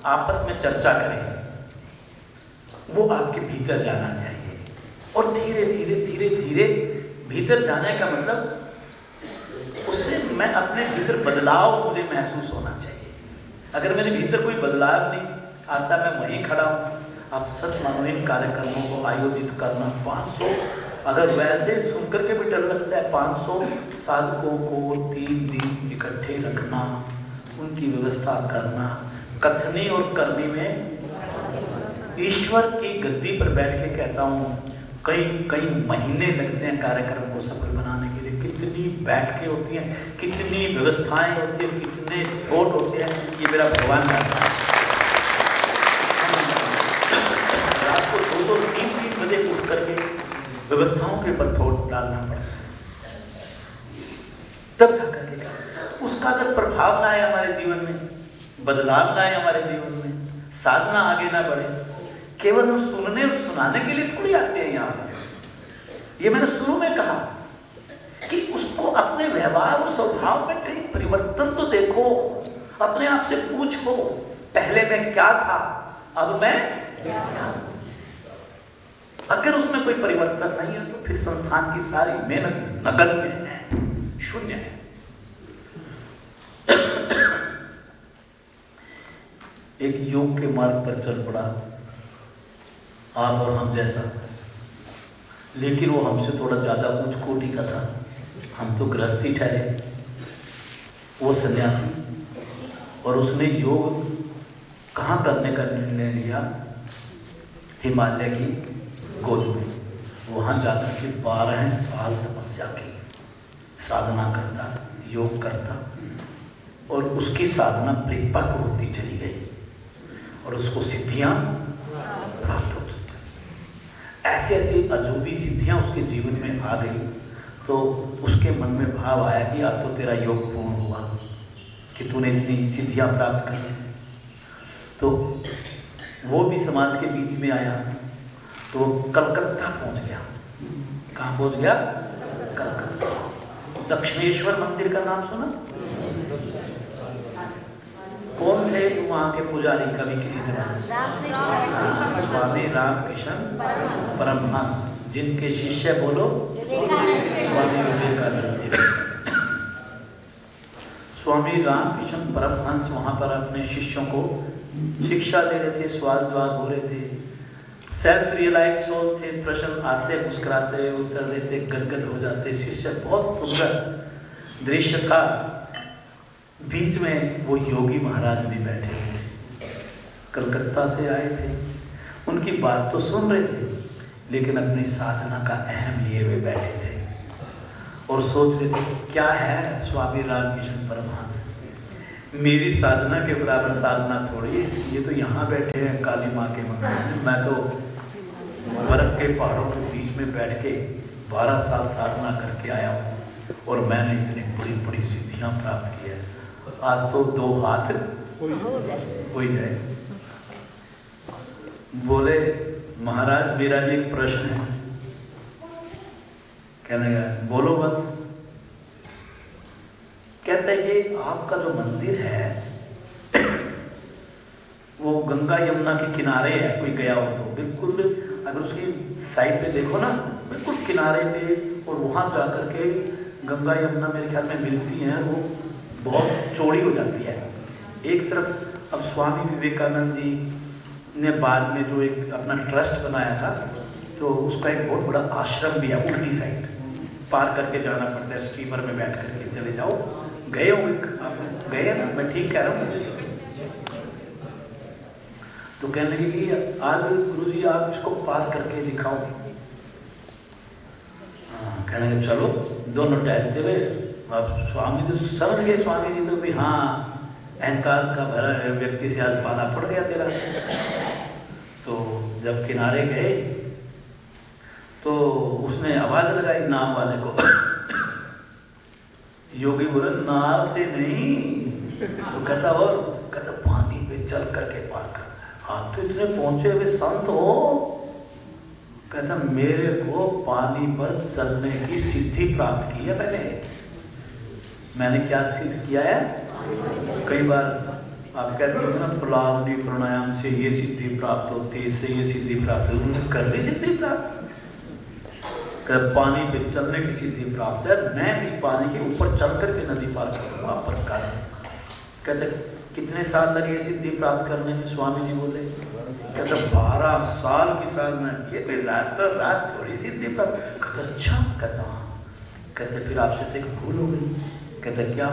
आपस में चर्चा करें वो आपके भीतर जाना चाहिए। और धीरे धीरे धीरे धीरे भीतर जाने का मतलब उससे मैं अपने भीतर बदलाव मुझे महसूस होना चाहिए। अगर मेरे भीतर कोई बदलाव नहीं आता, मैं वहीं खड़ा हूँ। आप सच मानो, इन कार्यक्रमों को आयोजित करना 500, अगर वैसे सुनकर के भी डर लगता है, 500 साधकों को 3 दिन इकट्ठे रखना, उनकी व्यवस्था करना, कथनी और करनी में ईश्वर की गद्दी पर बैठ के कहता हूँ कई महीने लगते हैं कार्यक्रम को सफल बनाने के लिए। कितनी बैठकें होती हैं, कितनी व्यवस्थाएं होती हैं, कितने थॉट होते हैं। ये मेरा भगवान का रात को 2-3 बजे उठ करके व्यवस्थाओं के ऊपर थॉट डालना पड़ता है, तब जाकर के उसका अगर प्रभाव ना आए हमारे जीवन में, बदलाव ना आए हमारे जीवन में, साधना आगे ना बढ़े, केवल हम सुनने और सुनाने के लिए थोड़ी आते हैं यहाँ पर। ये मैंने शुरू में कहा कि उसको अपने व्यवहार और स्वभाव में कहीं परिवर्तन तो देखो, अपने आप से पूछो, पहले मैं क्या था, अब मैं क्या हूं। अगर उसमें कोई परिवर्तन नहीं है तो फिर संस्थान की सारी मेहनत नकद में है, शून्य है। एक योग के मार्ग पर चल पड़ा आप और हम जैसा, लेकिन वो हमसे थोड़ा ज्यादा उच्च कोटि का था। हम तो गृहस्थी ठहरे, वो सन्यासी, और उसने योग कहाँ करने का निर्णय लिया? हिमालय की गोद में। वहाँ जाकर के 12 साल तपस्या की, साधना करता, योग करता, और उसकी साधना परिपक्व होती चली गई और उसको सिद्धियां प्राप्त हो चुकी। ऐसी ऐसी अजूबी सिद्धियां उसके जीवन में आ गई, तो उसके मन में भाव आया कि अब तो तेरा योग पूर्ण हुआ कि तूने इतनी सिद्धियां प्राप्त कर ली। तो वो भी समाज के बीच में आया, तो वो कलकत्ता पहुंच गया। कहाँ पहुंच गया? कलकत्ता। दक्षिणेश्वर मंदिर का नाम सुना? कौन थे वहाँ के पुजारी? कभी किसी ने? स्वामी रामकृष्ण परमहंस, जिनके शिष्य बोलो स्वामी विवेकानंद। स्वामी रामकृष्ण परमहंस वहाँ पर अपने शिष्यों को शिक्षा दे रहे थे, स्वाद्वाद हो रहे थे, सेल्फ रियलाइज सोल थे, प्रश्न आते मुस्कुराते उत्तर देते, गदगद हो जाते शिष्य। बहुत सुंदर दृश्य था। बीच में वो योगी महाराज भी बैठे थे, कलकत्ता से आए थे। उनकी बात तो सुन रहे थे, लेकिन अपनी साधना का अहम लिए हुए बैठे थे और सोच रहे थे क्या है स्वामी रामकृष्ण परमहंस, मेरी साधना के बराबर साधना थोड़ी, ये तो यहाँ बैठे हैं काली माँ के मंदिर में, मैं तो बर्फ के पहाड़ों के बीच में बैठ के 12 साल साधना करके आया हूँ और मैंने इतनी बड़ी बड़ी सिद्धियाँ प्राप्त की है। आज तो 2 हाथ हो ही जाए। बोले महाराज मेरा भी एक प्रश्न है। कहने लगा बोलो बस। कहता है ये आपका जो मंदिर है वो गंगा यमुना के किनारे है, कोई गया हो तो बिल्कुल अगर उसकी साइड पे देखो ना बिल्कुल किनारे पे, और वहां जाकर के गंगा यमुना मेरे ख्याल में मिलती हैं, वो बहुत चौड़ी हो जाती है एक तरफ। अब स्वामी विवेकानंद जी ने बाद में जो एक अपना ट्रस्ट बनाया था तो उसका एक बहुत बड़ा आश्रम भी है, उल्टी साइड पार करके जाना पड़ता है, स्टीमर में बैठ करके चले जाओ। गए हो आप गए ना, मैं ठीक कह रहा हूँ। तो कहने लगे कि आज गुरुजी आप इसको पार करके दिखाओ। कहने लगे चलो। दोनों टहलते हुए अब स्वामी तो समझ गए, स्वामी जी तो भी हाँ अहंकार का भरा व्यक्ति से आज पाला पड़ गया तेरा। तो जब किनारे गए तो उसने आवाज लगाई नाव वाले को। योगी बोले नाव से नहीं। तो कहता पानी पे चल करके पार कर। आप तो इतने पहुंचे हुए संत हो। कहता मेरे को पानी पर चलने की सिद्धि प्राप्त की है मैंने क्या सिद्ध किया है? कई बार आप कहते हैं ना पुलावनी प्राणायाम से ये सिद्धि प्राप्त होती है, इससे ये सिद्धि प्राप्त होती है। कर ली सिद्धि प्राप्त। पानी पे चलने की सिद्धि प्राप्त है, मैं इस पानी के ऊपर चल करके नदी पार करूँगा पर कर। कहते कितने साल लगे सिद्धि प्राप्त करने में? स्वामी जी बोले कहते 12 साल की साधना किए, रात थोड़ी सिद्धि प्राप्त। कहते अच्छा। कहते फिर आपसे तो एक भूल हो गई। कहते क्या?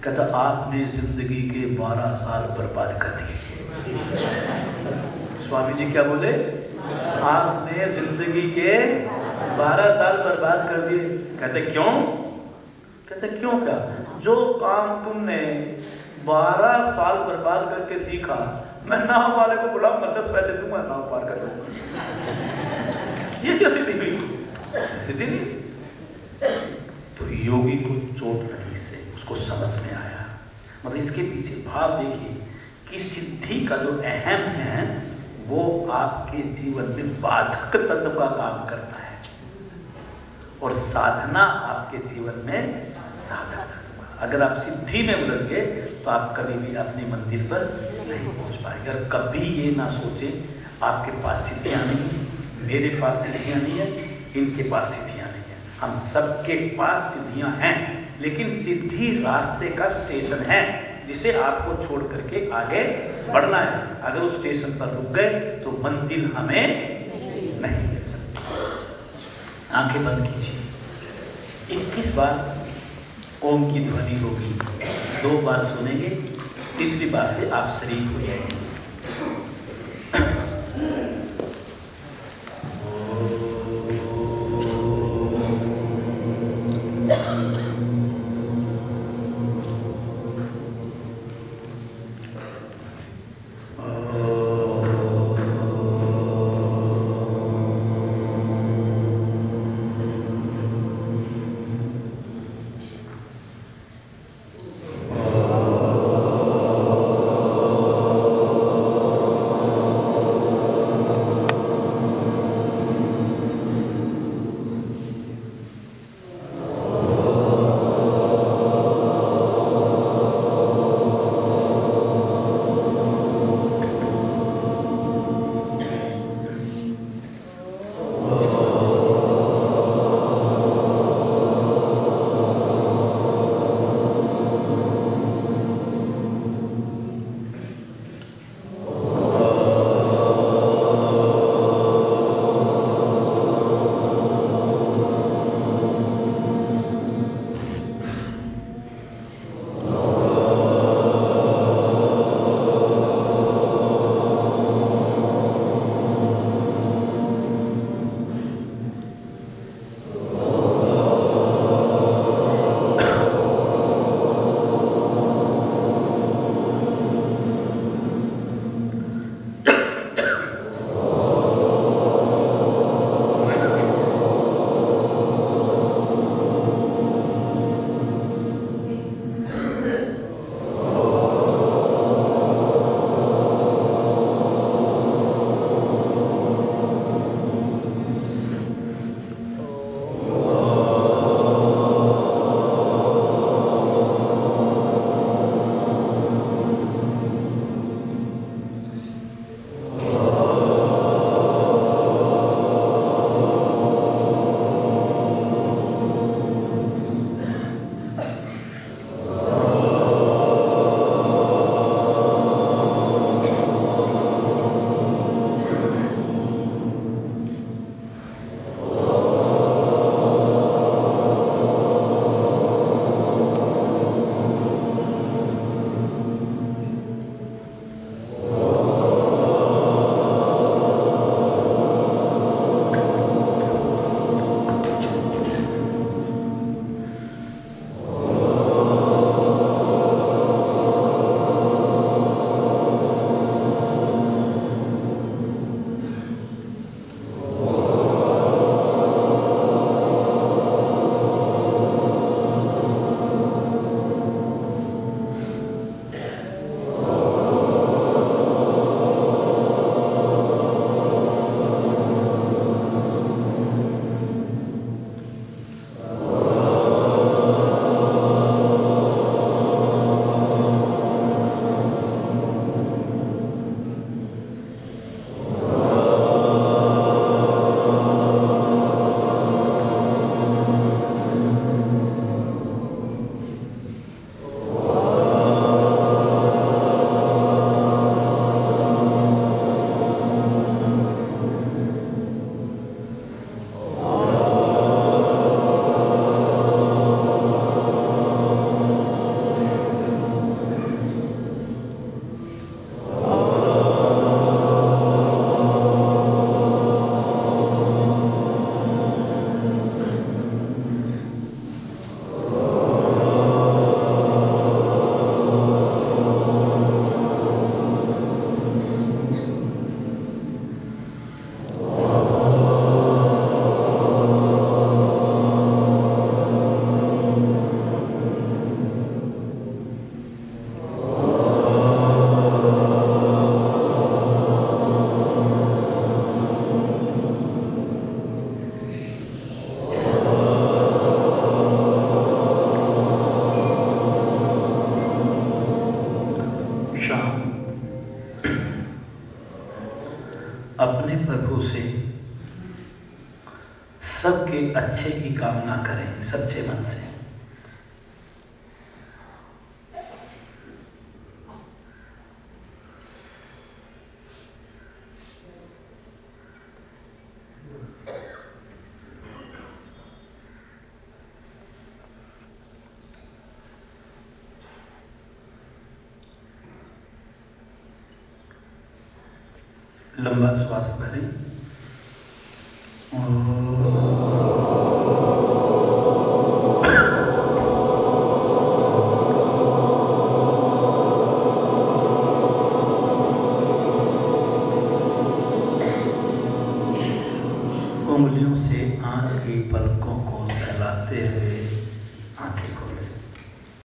कहते आपने जिंदगी के 12 साल बर्बाद कर दिए। स्वामी जी क्या बोले? आपने जिंदगी के 12 साल बर्बाद कर दिए। कहते क्यों? कहते क्यों क्या? जो काम तुमने 12 साल बर्बाद करके सीखा, मैं नाव वाले को बोला मैं 10 पैसे दूंगा नाव पार कर लूंगा। ये क्या सिद्धि हुई? सिद्धि नहीं। तो योगी को चोट लगी इससे, उसको समझ में आया। मतलब इसके पीछे भाव देखिए कि सिद्धि का जो अहम है वो आपके जीवन में बाधक तत्व का काम करता है और साधना आपके जीवन में साधन। अगर आप सिद्धि में उलझ गए तो आप कभी भी अपनी मंजिल पर नहीं पहुंच पाएंगे। और कभी ये ना सोचे आपके पास सिद्धियां नहीं, मेरे पास सिद्धियां नहीं है, इनके पास सिद्धियां नहीं है। हम सबके पास सिद्धियां हैं, लेकिन सिद्धि रास्ते का स्टेशन है जिसे आपको छोड़ करके आगे बढ़ना है। अगर उस स्टेशन पर रुक गए तो मंजिल हमें नहीं मिल सकती। आंखें बंद कीजिए। 21 बार ओम की ध्वनि होगी, 2 बार सुनेंगे, तीसरी बार से आप शरीक हो जाएंगे। अपने प्रभु से सबके अच्छे की कामना करें सच्चे मन से। लंबा श्वास भरें उंगलियों से आंख की पलकों को सहलाते हुए